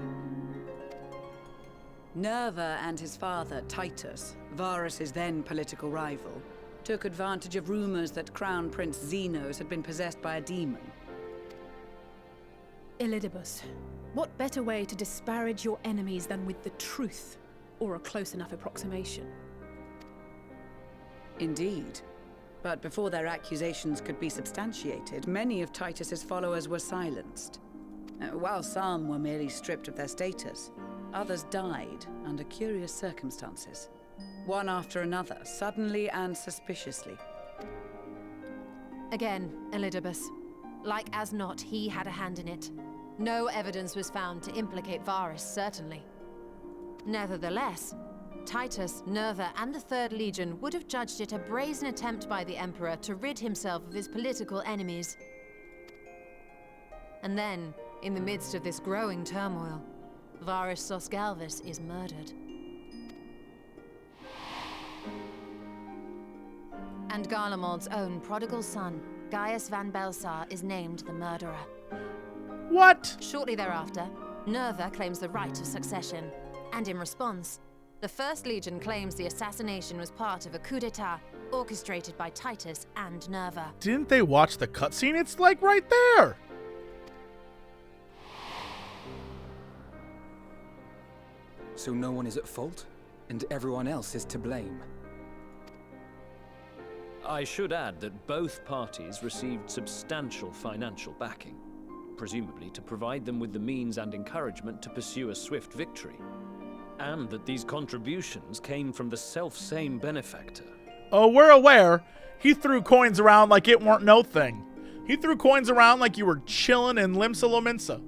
Nerva and his father, Titus, Varus's then political rival, took advantage of rumors that Crown Prince Xenos had been possessed by a demon. Elidibus, what better way to disparage your enemies than with the truth, or a close enough approximation? Indeed. But before their accusations could be substantiated, many of Titus's followers were silenced. While some were merely stripped of their status, others died under curious circumstances. One after another, suddenly and suspiciously. Again, Elidibus. Like as not, he had a hand in it. No evidence was found to implicate Varus, certainly. Nevertheless, Titus, Nerva, and the 3rd Legion would have judged it a brazen attempt by the Emperor to rid himself of his political enemies. And then, in the midst of this growing turmoil, Varus Sosgalvis is murdered. And Garlemald's own prodigal son, Gaius van Belsar, is named the murderer. What? Shortly thereafter, Nerva claims the right of succession. And in response, the First Legion claims the assassination was part of a coup d'etat orchestrated by Titus and Nerva. Didn't they watch the cutscene? It's like right there. So no one is at fault, and everyone else is to blame. I should add that both parties received substantial financial backing, presumably to provide them with the means and encouragement to pursue a swift victory. And that these contributions came from the self-same benefactor. Oh, we're aware. He threw coins around like it weren't no thing. He threw coins around like you were chilling in Limsa Lominsa.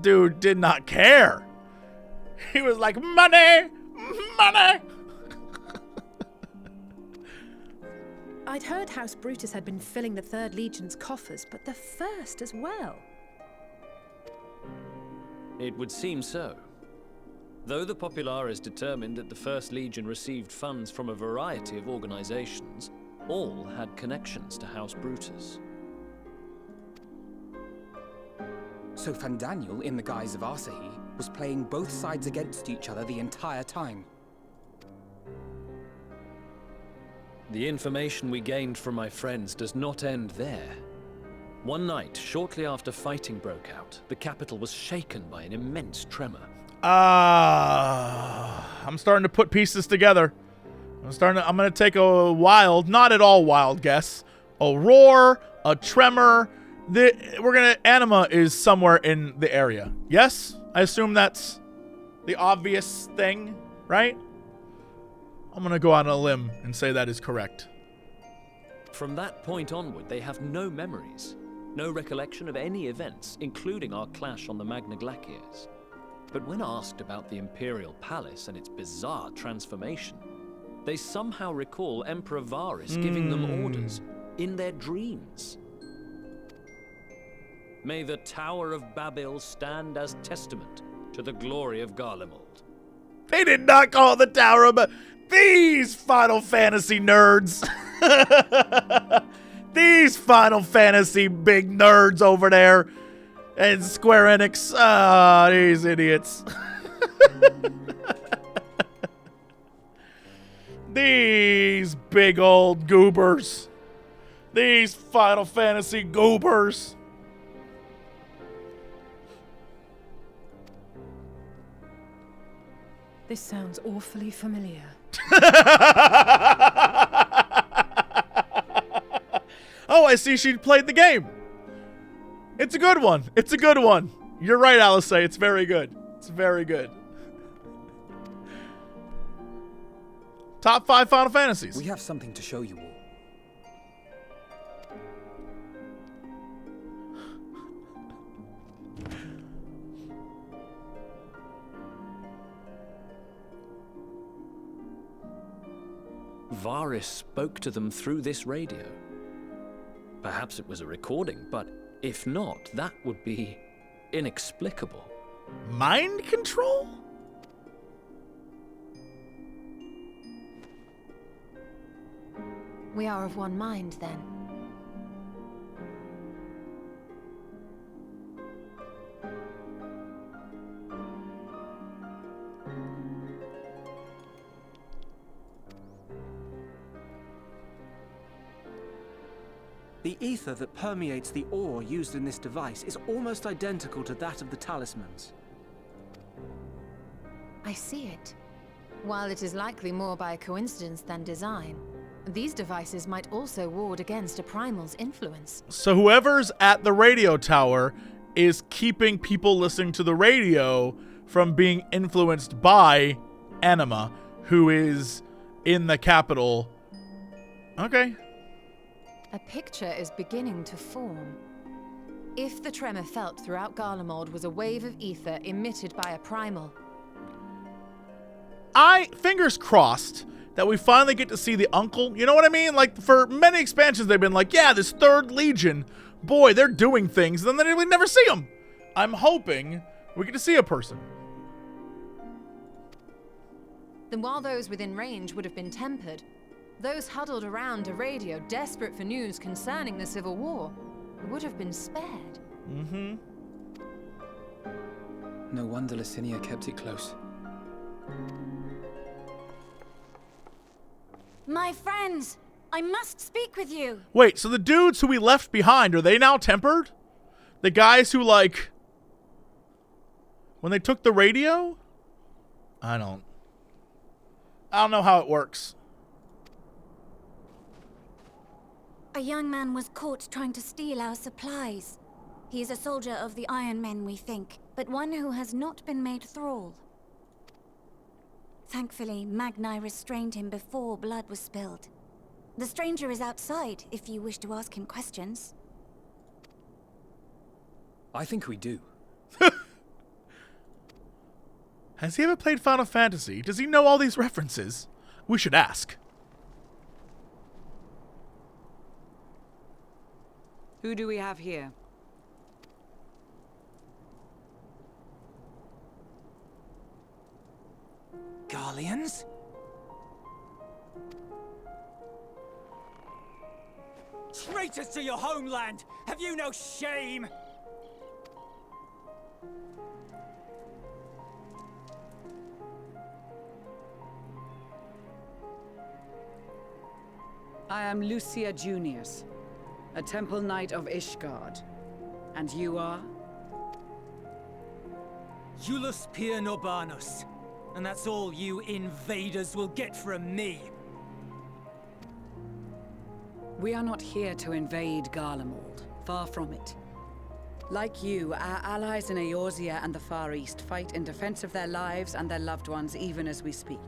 Dude did not care. He was like, money, money. I'd heard House Brutus had been filling the Third Legion's coffers, but the First as well. It would seem so. Though the Populares determined that the First Legion received funds from a variety of organizations, all had connections to House Brutus. So Fandaniel, in the guise of Asahi, was playing both sides against each other the entire time. The information we gained from my friends does not end there. One night, shortly after fighting broke out, the capital was shaken by an immense tremor. I'm starting to put pieces together. I'm going to take a wild, not at all wild guess. A roar, a tremor. Anima is somewhere in the area. Yes? I assume that's the obvious thing, right? I'm going to go out on a limb and say that is correct. From that point onward, they have no memories, no recollection of any events, including our clash on the Magna Glaciers. But when asked about the Imperial Palace and its bizarre transformation, they somehow recall Emperor Varys giving them orders in their dreams. May the Tower of Babel stand as testament to the glory of Garlemald. They did not call it the Tower of Babel. These Final Fantasy nerds. These Final Fantasy big nerds over there. And Square Enix. These idiots. These big old goobers. These Final Fantasy goobers. This sounds awfully familiar. Oh, I see she played the game. It's a good one. It's a good one. You're right, Alice. It's very good. It's very good. Top 5 Final Fantasies. We have something to show you all. Varys spoke to them through this radio. Perhaps it was a recording, but if not, that would be inexplicable. Mind control? We are of one mind, then. The ether that permeates the ore used in this device is almost identical to that of the talismans. I see it. While it is likely more by coincidence than design, these devices might also ward against a primal's influence. So whoever's at the radio tower is keeping people listening to the radio from being influenced by Anima, who is in the capital. Okay. A picture is beginning to form. If the tremor felt throughout Garlemald was a wave of ether emitted by a primal. Fingers crossed that we finally get to see the uncle. You know what I mean? Like, for many expansions, they've been like, yeah, this Third Legion, boy, they're doing things, and then we never see them. I'm hoping we get to see a person. Then while those within range would have been tempered, Those huddled around a radio desperate for news concerning the Civil War would have been spared. Mm-hmm. No wonder Licinia kept it close. My friends, I must speak with you. Wait, so the dudes who we left behind, are they now tempered? The guys who, like, when they took the radio? I don't know how it works. A young man was caught trying to steal our supplies. He is a soldier of the Iron Men, we think, but one who has not been made thrall. Thankfully, Magni restrained him before blood was spilled. The stranger is outside, if you wish to ask him questions. I think we do. Has he ever played Final Fantasy? Does he know all these references? We should ask. Who do we have here? Garleans? Traitors to your homeland! Have you no shame? I am Lucia Junius, a temple knight of Ishgard. And you are? Iulus Pier Norbanus. And that's all you invaders will get from me. We are not here to invade Garlemald. Far from it. Like you, our allies in Eorzea and the Far East fight in defense of their lives and their loved ones even as we speak.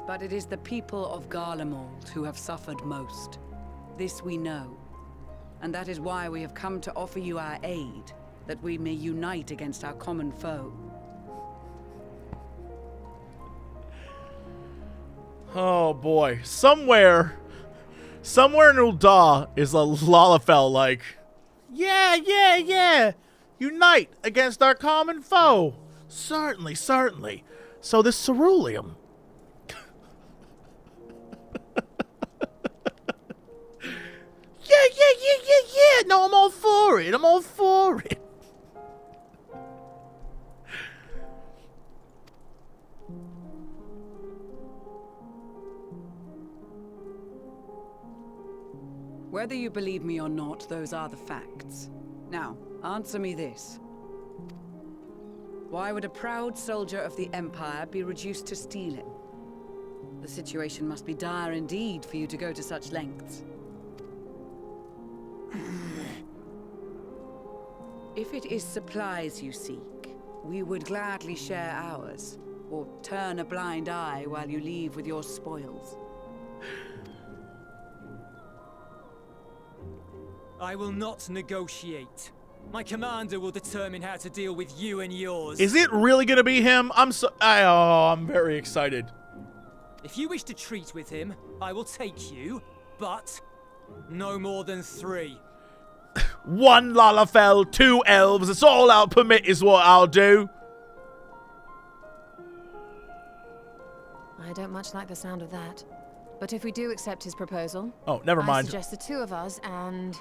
But it is the people of Garlemald who have suffered most. This we know. And that is why we have come to offer you our aid, that we may unite against our common foe. Oh boy. Somewhere in Ul'dah is a Lalafell like, yeah. Unite against our common foe. Certainly. So this ceruleum. Yeah. No, I'm all for it. Whether you believe me or not, those are the facts. Now, answer me this. Why would a proud soldier of the Empire be reduced to stealing? The situation must be dire indeed for you to go to such lengths. If it is supplies you seek, we would gladly share ours, or turn a blind eye while you leave with your spoils. I will not negotiate. My commander will determine how to deal with you and yours. Is it really gonna be him? I'm very excited. If you wish to treat with him, I will take you, but no more than 3. 1 Lalafell, 2 elves. It's all I'll permit is what I'll do. I don't much like the sound of that. But if we do accept his proposal... Oh, never mind. I suggest the 2 of us and...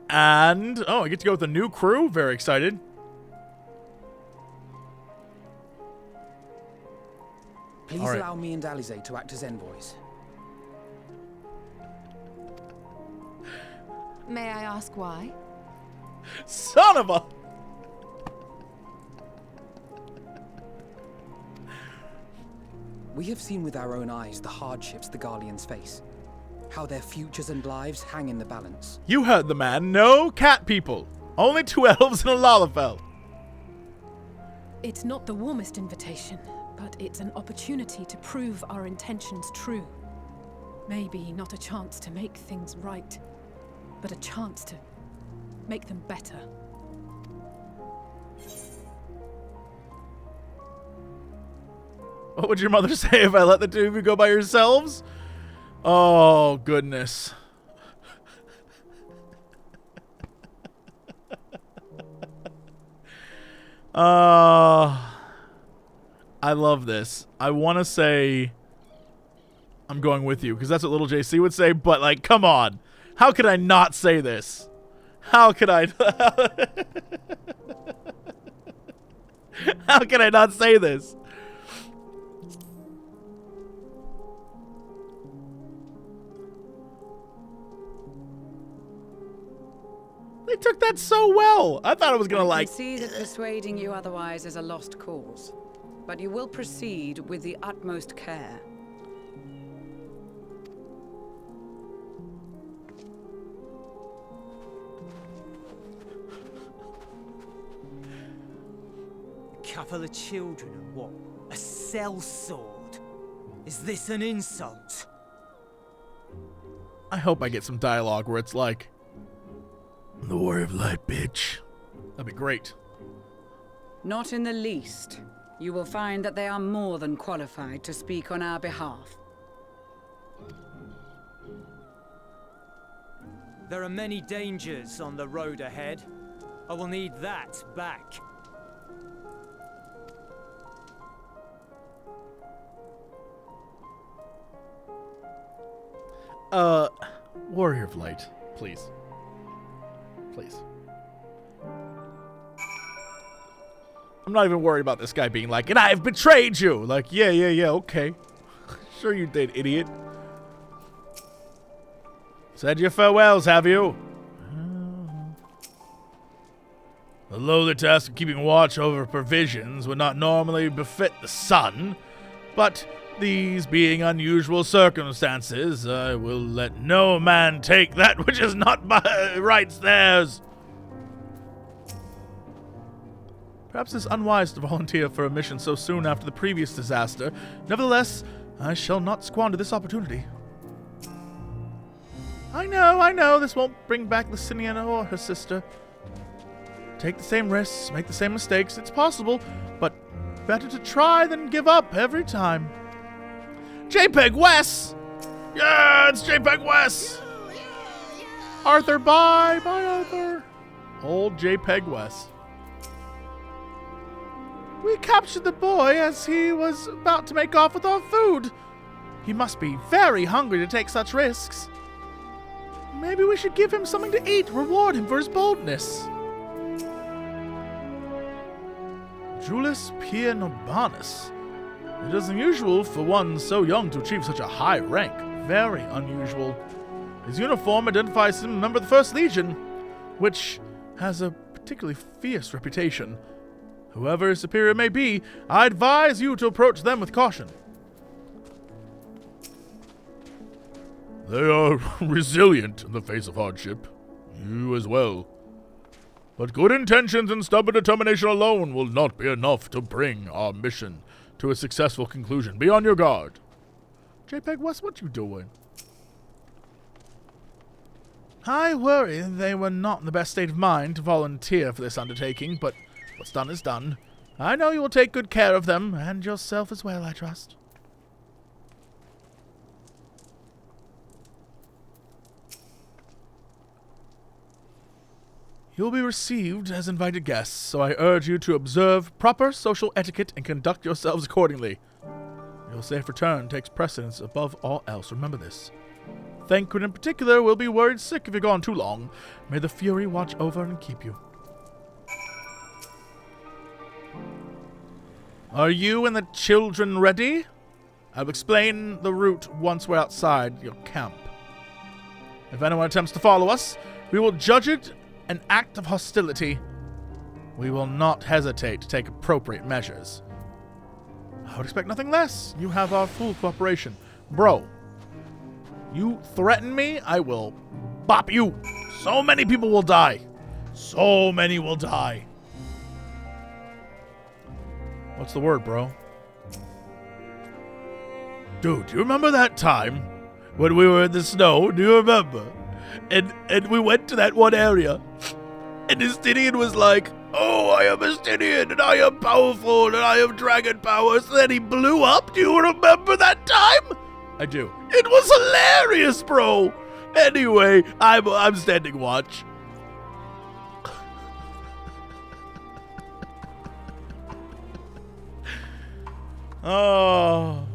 Oh, I get to go with a new crew. Very excited. Please allow me and Alize to act as envoys. May I ask why? Son of a... We have seen with our own eyes the hardships the Garleans face. How their futures and lives hang in the balance. You heard the man. No cat people. Only 2 elves and a Lalafell. It's not the warmest invitation, but it's an opportunity to prove our intentions true. Maybe not a chance to make things right, but a chance to make them better. What would your mother say if I let the 2 of you go by yourselves? Oh, goodness. I love this. I want to say I'm going with you, because that's what Lil JC would say, but, like, come on. How could I not say this? How could I... How can I not say this? They took that so well. I thought it was gonna I like... can see that persuading you otherwise is a lost cause, but you will proceed with the utmost care. Couple of children and what? A sellsword? Is this an insult? I hope I get some dialogue where it's like, the Warrior of Light, bitch. That'd be great. Not in the least. You will find that they are more than qualified to speak on our behalf. There are many dangers on the road ahead. I will need that back. Warrior of Light, please. Please. I'm not even worried about this guy being like, and I've betrayed you! Like, yeah, okay. Sure you did, idiot. Said your farewells, have you? Although the task of keeping watch over provisions would not normally befit the sun, but these being unusual circumstances, I will let no man take that which is not by rights theirs. Perhaps it's unwise to volunteer for a mission so soon after the previous disaster. Nevertheless, I shall not squander this opportunity. I know, this won't bring back Lysiniana or her sister. Take the same risks, make the same mistakes, it's possible, but better to try than give up every time. JPEG Wes! Yeah, it's JPEG Wes! Arthur, bye! Bye, Arthur! Old JPEG Wes. We captured the boy as he was about to make off with our food. He must be very hungry to take such risks. Maybe we should give him something to eat, reward him for his boldness. Julius Pierre Nobanus. It is unusual for one so young to achieve such a high rank. Very unusual. His uniform identifies him as a member of the 1st Legion, which has a particularly fierce reputation. Whoever his superior may be, I advise you to approach them with caution. They are resilient in the face of hardship. You as well. But good intentions and stubborn determination alone will not be enough to bring our mission to a successful conclusion. Be on your guard. JPEG West, what you doing? I worry they were not in the best state of mind to volunteer for this undertaking, but what's done is done. I know you will take good care of them, and yourself as well, I trust. You'll be received as invited guests, so I urge you to observe proper social etiquette and conduct yourselves accordingly. Your safe return takes precedence above all else. Remember this. Thancred in particular will be worried sick if you're gone too long. May the Fury watch over and keep you. Are you and the children ready? I'll explain the route once we're outside your camp. If anyone attempts to follow us, we will judge it an act of hostility. We will not hesitate to take appropriate measures. I would expect nothing less. You have our full cooperation. Bro, you threaten me, I will bop you. So many people will die. So many will die. What's the word, bro? Dude, do you remember that time when we were in the snow? Do you remember? And we went to that one area, and Justinian was like, oh, I am Justinian, and I am powerful, and I have dragon powers. And then he blew up. Do you remember that time? I do. It was hilarious, bro. Anyway, I'm standing watch. Oh.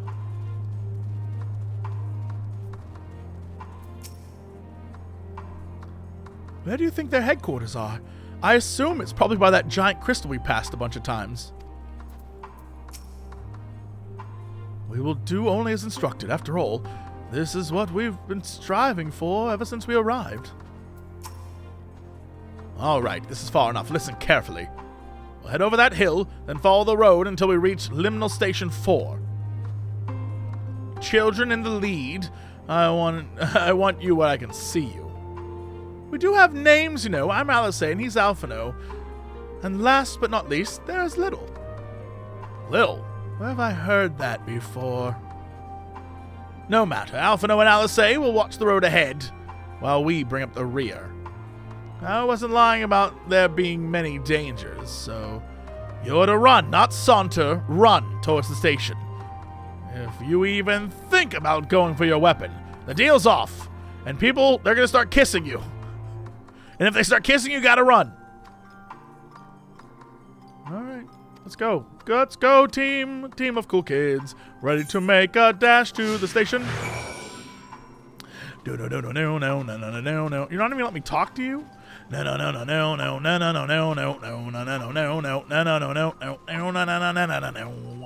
Where do you think their headquarters are? I assume it's probably by that giant crystal we passed a bunch of times. We will do only as instructed. After all, this is what we've been striving for ever since we arrived. All right, this is far enough. Listen carefully. We'll head over that hill, then follow the road until we reach Liminal Station 4. Children in the lead. I want you where I can see you. We do have names, you know. I'm Alice, and he's Alphino. And last but not least, there's Little. Little? Where have I heard that before? No matter. Alphino and Alice will watch the road ahead, while we bring up the rear. I wasn't lying about there being many dangers, so you're to run, not saunter, run towards the station. If you even think about going for your weapon, the deal's off, and people, they're gonna start kissing you. And if they start kissing you, gotta run. Alright, let's go. Let's go, team. Team of cool kids. Ready to make a dash to the station. No. You're not even gonna let me talk to you? No.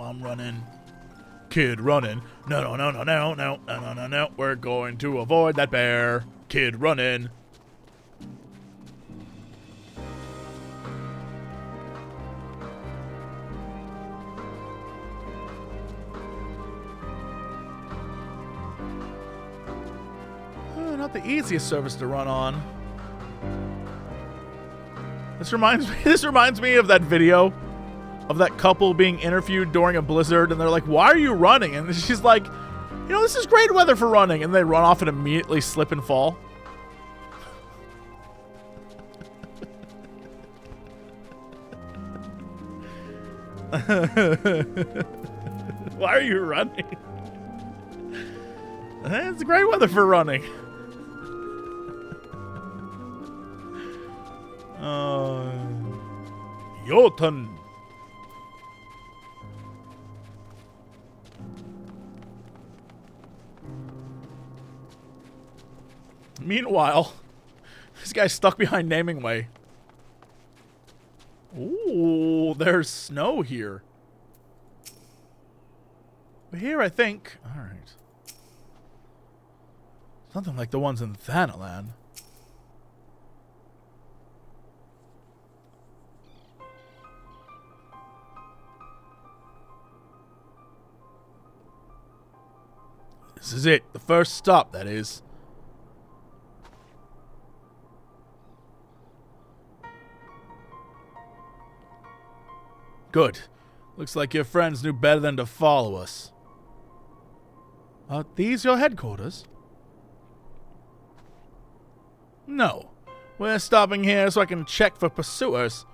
I'm running. Kid running. No. We're going to avoid that bear. Kid running. Not the easiest service to run on. This reminds me of that video of that couple being interviewed during a blizzard, and they're like, "Why are you running?" And she's like, "You know, this is great weather for running." And they run off and immediately slip and fall. Why are you running? It's great weather for running. Jotun. Meanwhile, this guy's stuck behind Naming Way. Ooh, there's snow here. But here, I think. All right. Something like the ones in Thanalan. This is it. The first stop, that is. Good. Looks like your friends knew better than to follow us. Are these your headquarters? No. We're stopping here so I can check for pursuers.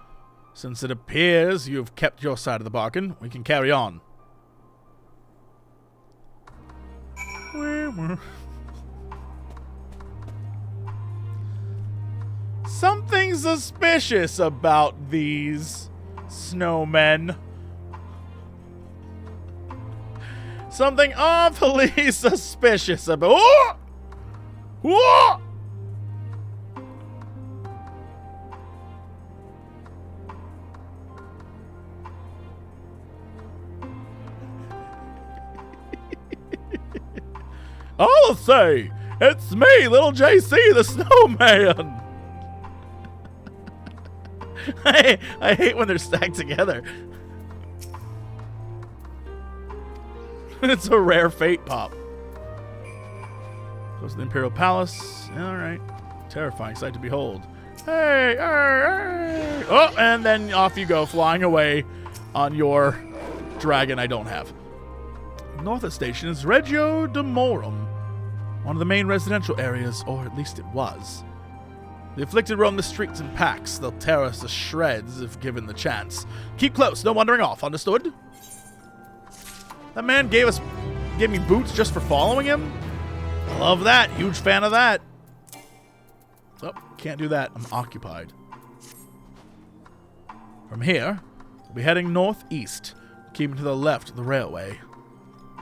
Since it appears you've kept your side of the bargain, we can carry on. Something suspicious about these snowmen. Something awfully suspicious about. Oh! Whoa! I'll say, it's me, Lil JC, the snowman. I hate when they're stacked together. It's a rare fate pop. Goes to the Imperial Palace. Alright. Terrifying sight to behold. Hey, hey. Oh, and then off you go, flying away on your dragon I don't have. North of the station is Regio de Morum, one of the main residential areas, or at least it was. The afflicted roam the streets in packs. They'll tear us to shreds if given the chance. Keep close, no wandering off, understood? That man gave me boots just for following him? I love that, huge fan of that. Oh, can't do that, I'm occupied. From here, we'll be heading northeast, keeping to the left of the railway.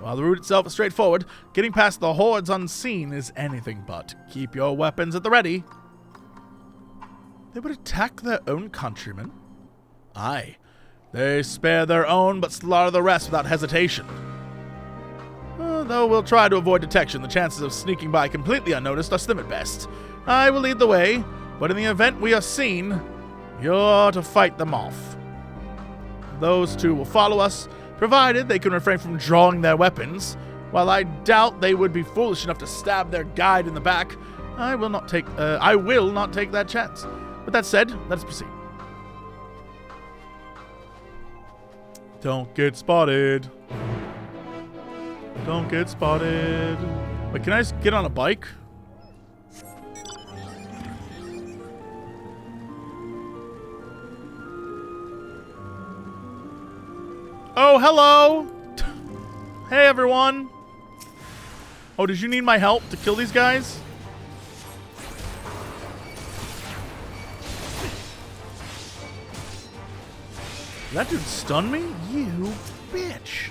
While the route itself is straightforward, getting past the hordes unseen is anything but. Keep your weapons at the ready. They would attack their own countrymen? Aye. They spare their own, but slaughter the rest without hesitation. Though we'll try to avoid detection, the chances of sneaking by completely unnoticed are slim at best. I will lead the way, but in the event we are seen, you're to fight them off. Those two will follow us, provided they can refrain from drawing their weapons. While I doubt they would be foolish enough to stab their guide in the back, I will not take that chance. With that said, let us proceed. Don't get spotted. Don't get spotted. Wait, can I just get on a bike? Oh, hello! Hey, everyone! Oh, did you need my help to kill these guys? Did that dude stun me? You bitch!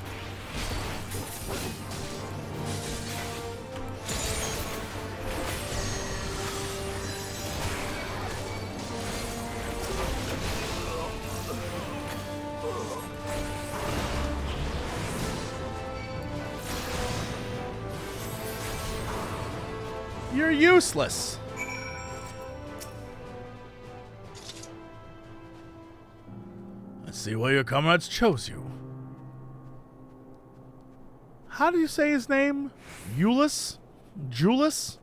You're useless. Let's see why your comrades chose you. How do you say his name? Eulus? Julius?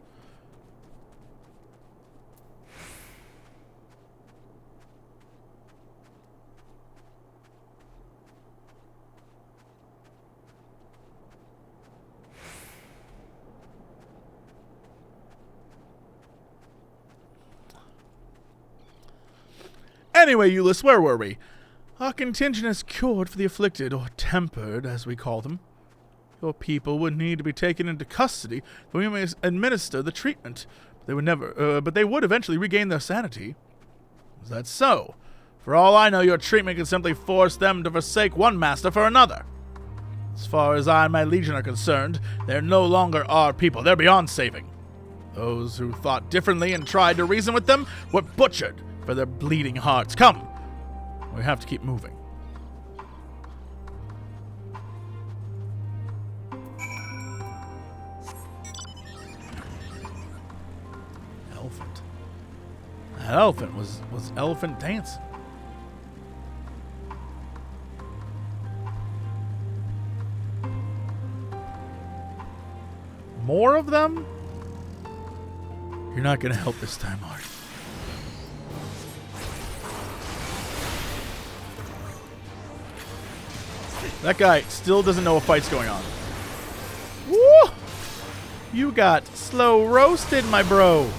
Anyway, Eulus, where were we? Our contingent is cured for the afflicted, or tempered, as we call them. Your people would need to be taken into custody, for we may administer the treatment. But they would eventually regain their sanity. Is that so? For all I know, your treatment can simply force them to forsake one master for another. As far as I and my legion are concerned, they're no longer our people. They're beyond saving. Those who thought differently and tried to reason with them were butchered for their bleeding hearts. Come! We have to keep moving. Elephant. That elephant was elephant dancing. More of them? You're not gonna help this time, are you? That guy still doesn't know a fight's going on. Woo! You got slow roasted, my bro.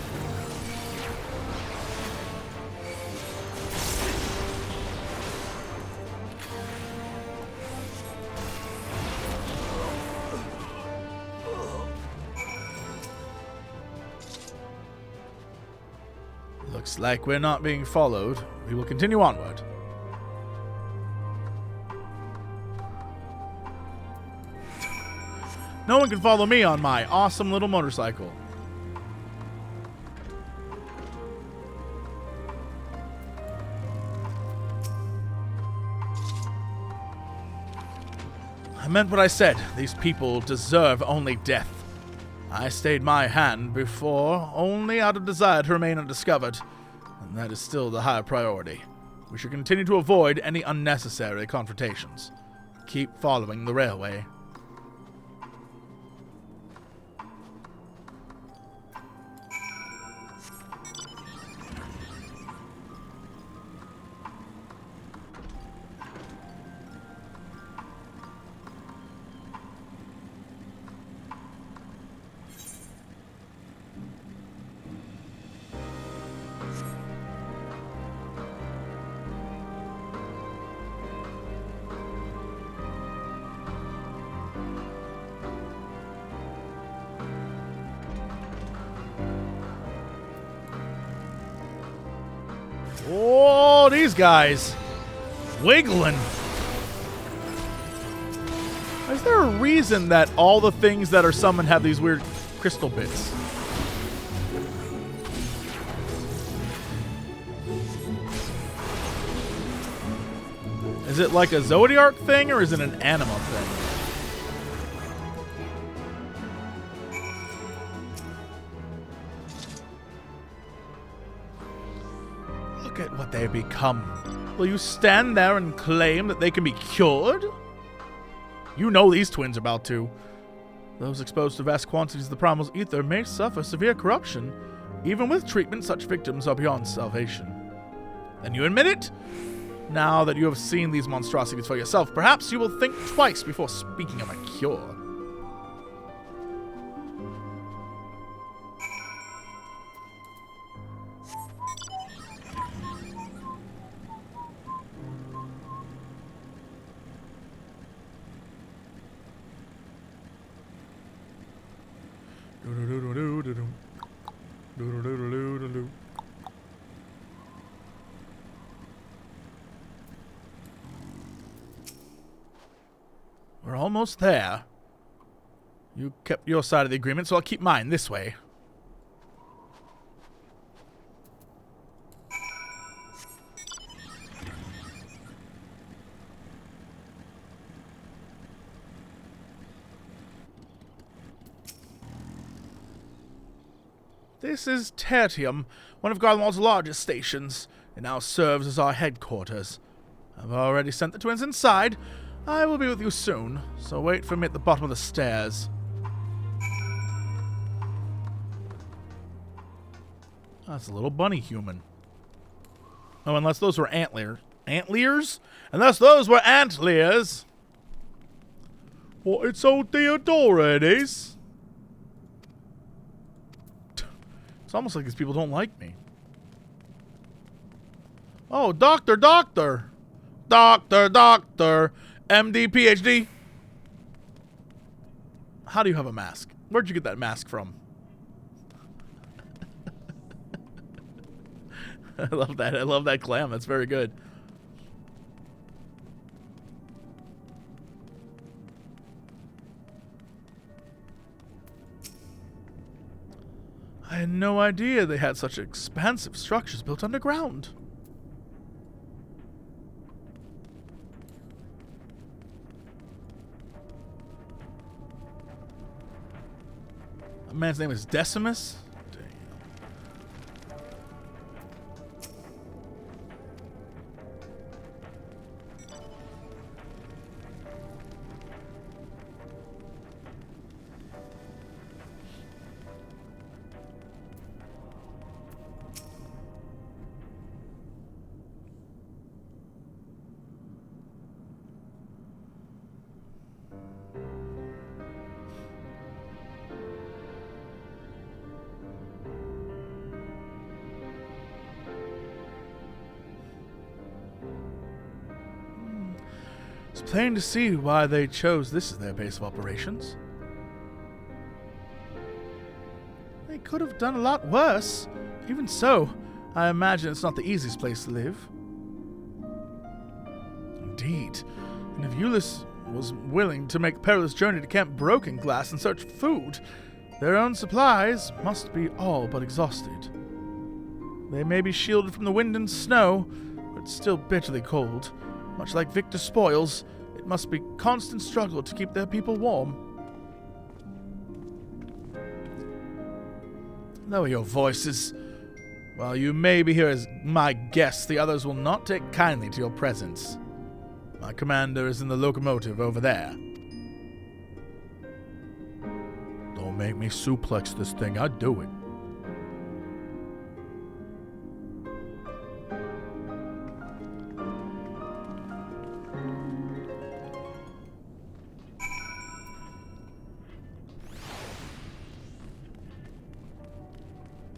Looks like we're not being followed. We will continue onward. No one can follow me on my awesome little motorcycle. I meant what I said. These people deserve only death. I stayed my hand before only out of desire to remain undiscovered, and that is still the higher priority. We should continue to avoid any unnecessary confrontations. Keep following the railway. Oh, these guys. Wiggling. Is there a reason that all the things that are summoned have these weird crystal bits? Is it like a Zodiac thing, or is it an anima thing? Look at what they become. Will you stand there and claim that they can be cured? You know these twins are about to. Those exposed to vast quantities of the primal ether may suffer severe corruption. Even with treatment, such victims are beyond salvation. Then you admit it? Now that you have seen these monstrosities for yourself, perhaps you will think twice before speaking of a cure. We're almost there. You kept your side of the agreement, so I'll keep mine this way. This is Tertium, one of Garlemald's largest stations. It now serves as our headquarters. I've already sent the twins inside. I will be with you soon, so wait for me at the bottom of the stairs. That's a little bunny human. Oh, unless those were antlers. Antlers? Unless those were antlers! What, it's old Theodora, it is? It's almost like these people don't like me. Oh, doctor! Doctor, MD, PhD. How do you have a mask? Where'd you get that mask from? I love that. I love that glam. That's very good. I had no idea they had such expansive structures built underground. A man's name is Decimus? It's plain to see why they chose this as their base of operations. They could have done a lot worse. Even so, I imagine it's not the easiest place to live. Indeed. And if Euless was willing to make a perilous journey to Camp Broken Glass in search of food, their own supplies must be all but exhausted. They may be shielded from the wind and snow, but still bitterly cold. Much like Victor Spoils, it must be constant struggle to keep their people warm. Lower your voices. While you may be here as my guests, the others will not take kindly to your presence. My commander is in the locomotive over there. Don't make me suplex this thing, I'd do it.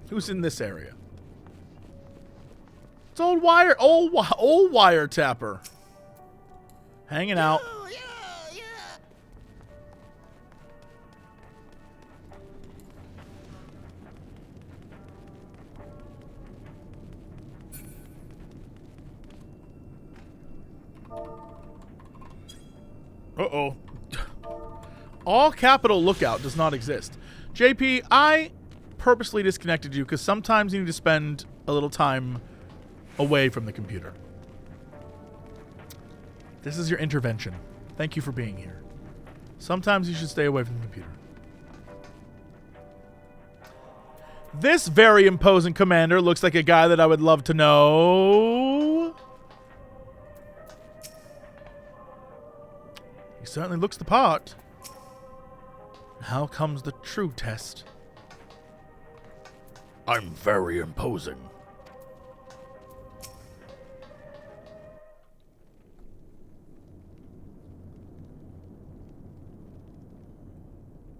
Who's in this area? It's old Wiretapper. Hanging out. Uh-oh. All capital lookout does not exist. JP, I purposely disconnected you because sometimes you need to spend a little time away from the computer. This is your intervention. Thank you for being here. Sometimes you should stay away from the computer. This very imposing commander looks like a guy that I would love to know. He certainly looks the part. Now comes the true test. I'm very imposing.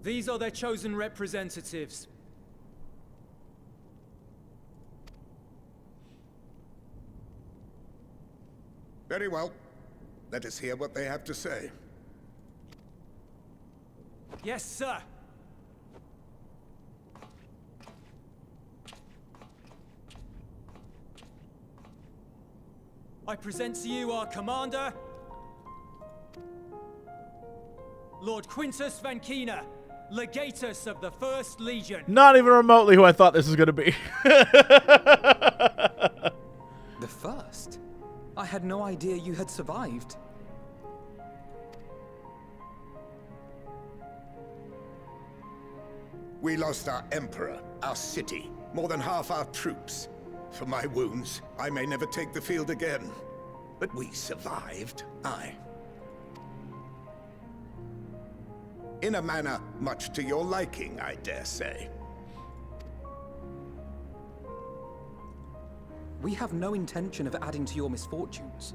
These are their chosen representatives. Very well. Let us hear what they have to say. Yes, sir. I present to you our commander, Lord Quintus Van Kina, Legatus of the First Legion. Not even remotely who I thought this was going to be. The first? I had no idea you had survived. We lost our emperor, our city, more than half our troops. For my wounds, I may never take the field again. But we survived, aye. In a manner much to your liking, I dare say. We have no intention of adding to your misfortunes,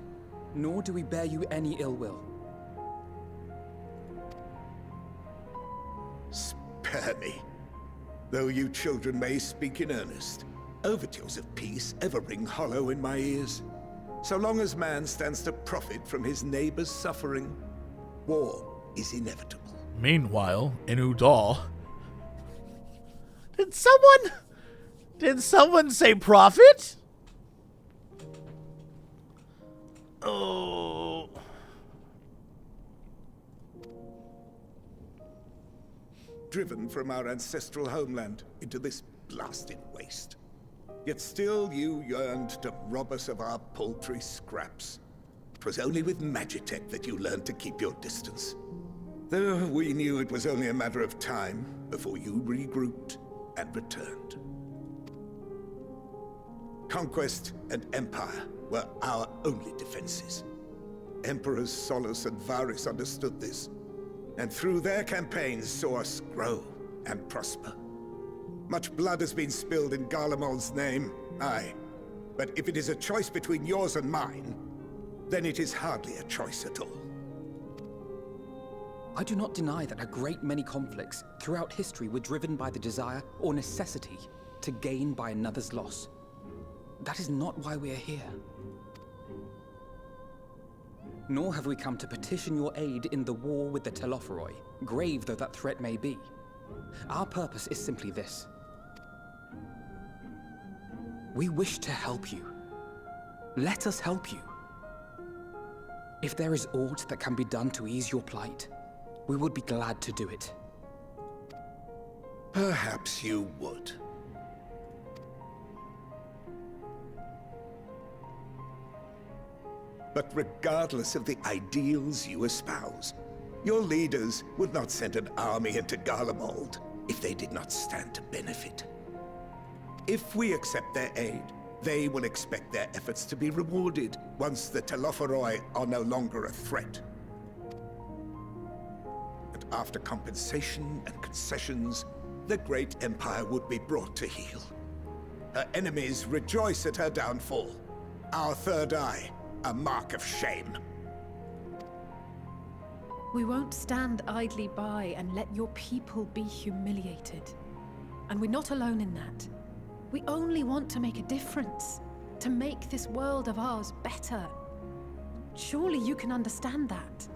nor do we bear you any ill will. Spare me. Though you children may speak in earnest, overtures of peace ever ring hollow in my ears. So long as man stands to profit from his neighbor's suffering, war is inevitable. Meanwhile, in Udal. Did someone say profit? Oh. Driven from our ancestral homeland into this blasted waste. Yet still you yearned to rob us of our paltry scraps. 'Twas only with Magitech that you learned to keep your distance. Though we knew it was only a matter of time before you regrouped and returned. Conquest and empire were our only defenses. Emperors Solus and Varys understood this, and through their campaigns saw us grow and prosper. Much blood has been spilled in Garlemald's name, aye. But if it is a choice between yours and mine, then it is hardly a choice at all. I do not deny that a great many conflicts throughout history were driven by the desire or necessity to gain by another's loss. That is not why we are here. Nor have we come to petition your aid in the war with the Telophoroi, grave though that threat may be. Our purpose is simply this. We wish to help you. Let us help you. If there is aught that can be done to ease your plight, we would be glad to do it. Perhaps you would. But regardless of the ideals you espouse, your leaders would not send an army into Garlemald if they did not stand to benefit. If we accept their aid, they will expect their efforts to be rewarded once the Telophoroi are no longer a threat. And after compensation and concessions, the great empire would be brought to heel. Her enemies rejoice at her downfall. Our third eye, a mark of shame. We won't stand idly by and let your people be humiliated. And we're not alone in that. We only want to make a difference, to make this world of ours better. Surely you can understand that.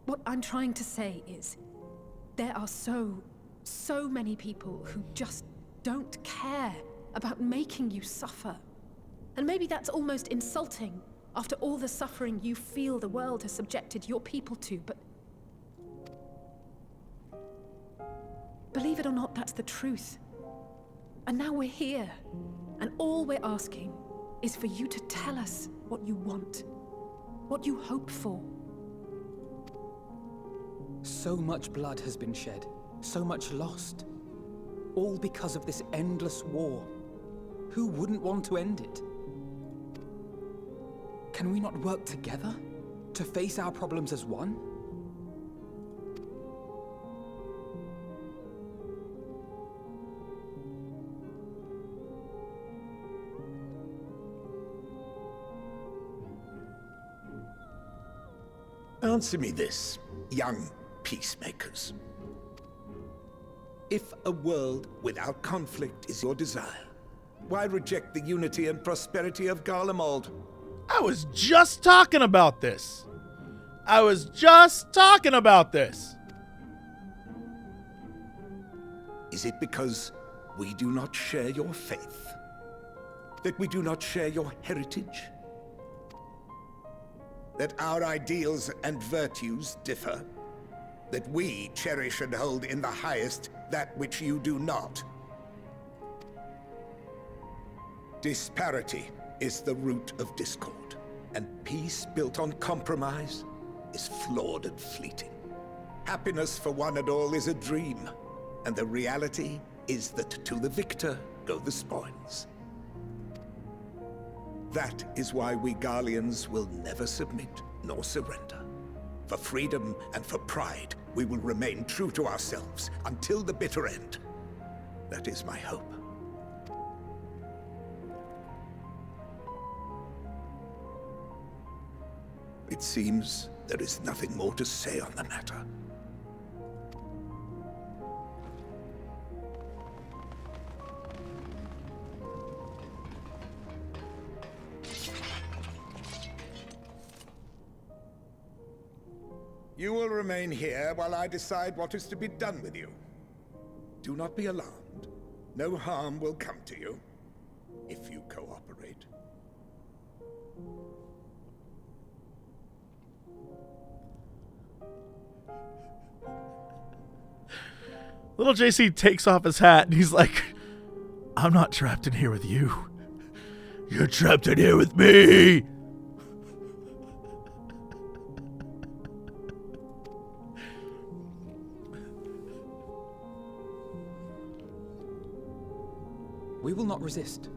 What I'm trying to say is, there are so many people who just don't care about making you suffer. And maybe that's almost insulting after all the suffering you feel the world has subjected your people to, but believe it or not, that's the truth. And now we're here, and all we're asking is for you to tell us what you want, what you hope for. So much blood has been shed, so much lost. All because of this endless war. Who wouldn't want to end it? Can we not work together to face our problems as one? Answer me this, young peacemakers. If a world without conflict is your desire, why reject the unity and prosperity of Garlemald? I was just talking about this. I was just talking about this. Is it because we do not share your faith? That we do not share your heritage? That our ideals and virtues differ? That we cherish and hold in the highest that which you do not? Disparity is the root of discord, and peace built on compromise is flawed and fleeting. Happiness for one and all is a dream, and the reality is that to the victor go the spoils. That is why we Garleans will never submit nor surrender. For freedom and for pride, we will remain true to ourselves until the bitter end. That is my hope. It seems there is nothing more to say on the matter. You will remain here while I decide what is to be done with you. Do not be alarmed. No harm will come to you if you cooperate. Lil JC takes off his hat and he's like, I'm not trapped in here with you. You're trapped in here with me. We will not resist.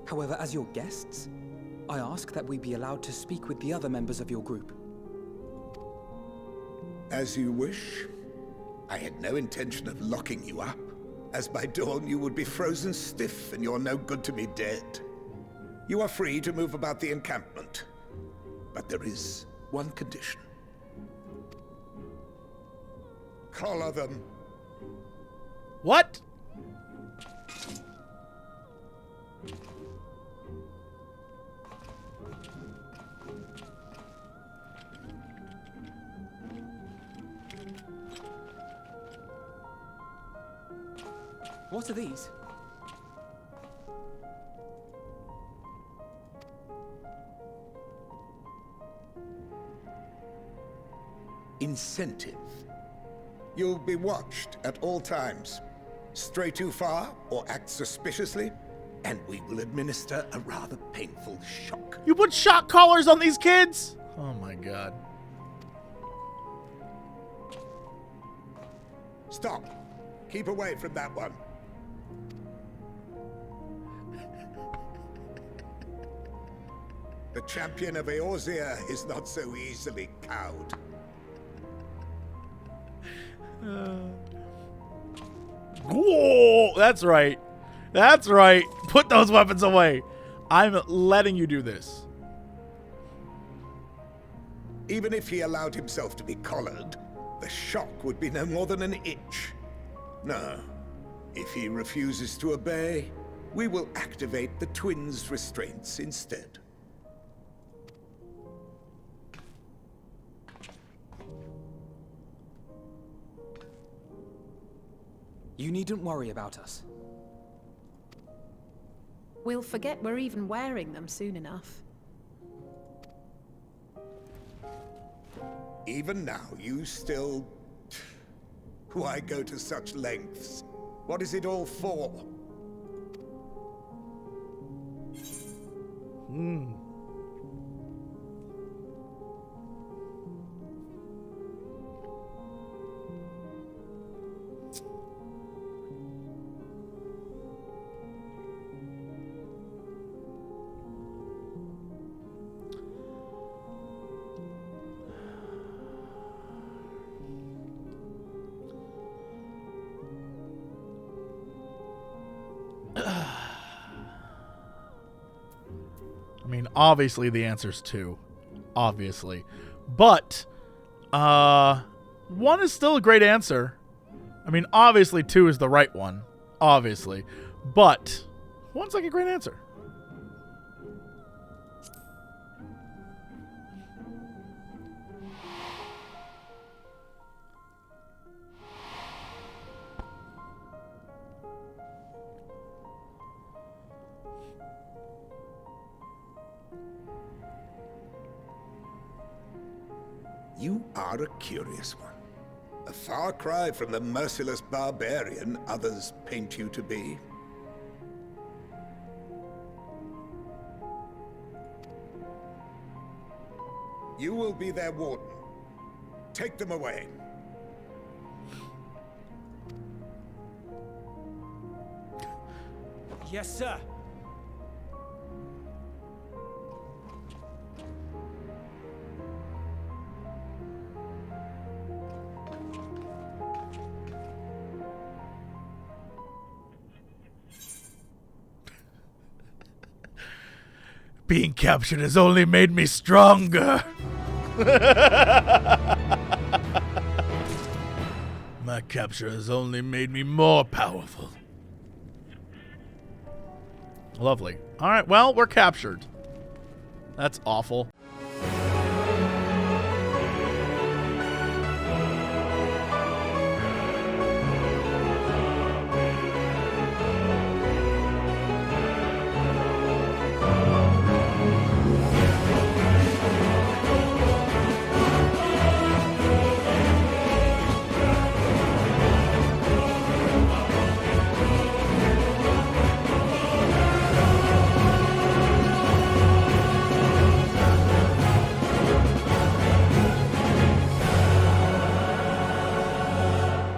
However, as your guests, I ask that we be allowed to speak with the other members of your group. As you wish. I had no intention of locking you up, as by dawn you would be frozen stiff and you're no good to me dead. You are free to move about the encampment, but there is one condition. Collar them. What? What are these? Incentive. You'll be watched at all times. Stray too far or act suspiciously, and we will administer a rather painful shock. You put shock collars on these kids? Oh my god. Stop. Keep away from that one. The champion of Eorzea is not so easily cowed. Whoa, that's right. That's right. Put those weapons away. I'm letting you do this. Even if he allowed himself to be collared, the shock would be no more than an itch. No. If he refuses to obey, we will activate the twins' restraints instead. You needn't worry about us. We'll forget we're even wearing them soon enough. Even now, you still... Why go to such lengths? What is it all for? I mean, obviously the answer's 2. Obviously. But, 1 is still a great answer. I mean, obviously 2 is the right one. Obviously. But, 1's like a great answer. You are a curious one. A far cry from the merciless barbarian others paint you to be. You will be their warden. Take them away. Yes, sir. Being captured has only made me stronger. My capture has only made me more powerful. Lovely. All right, well, we're captured. That's awful.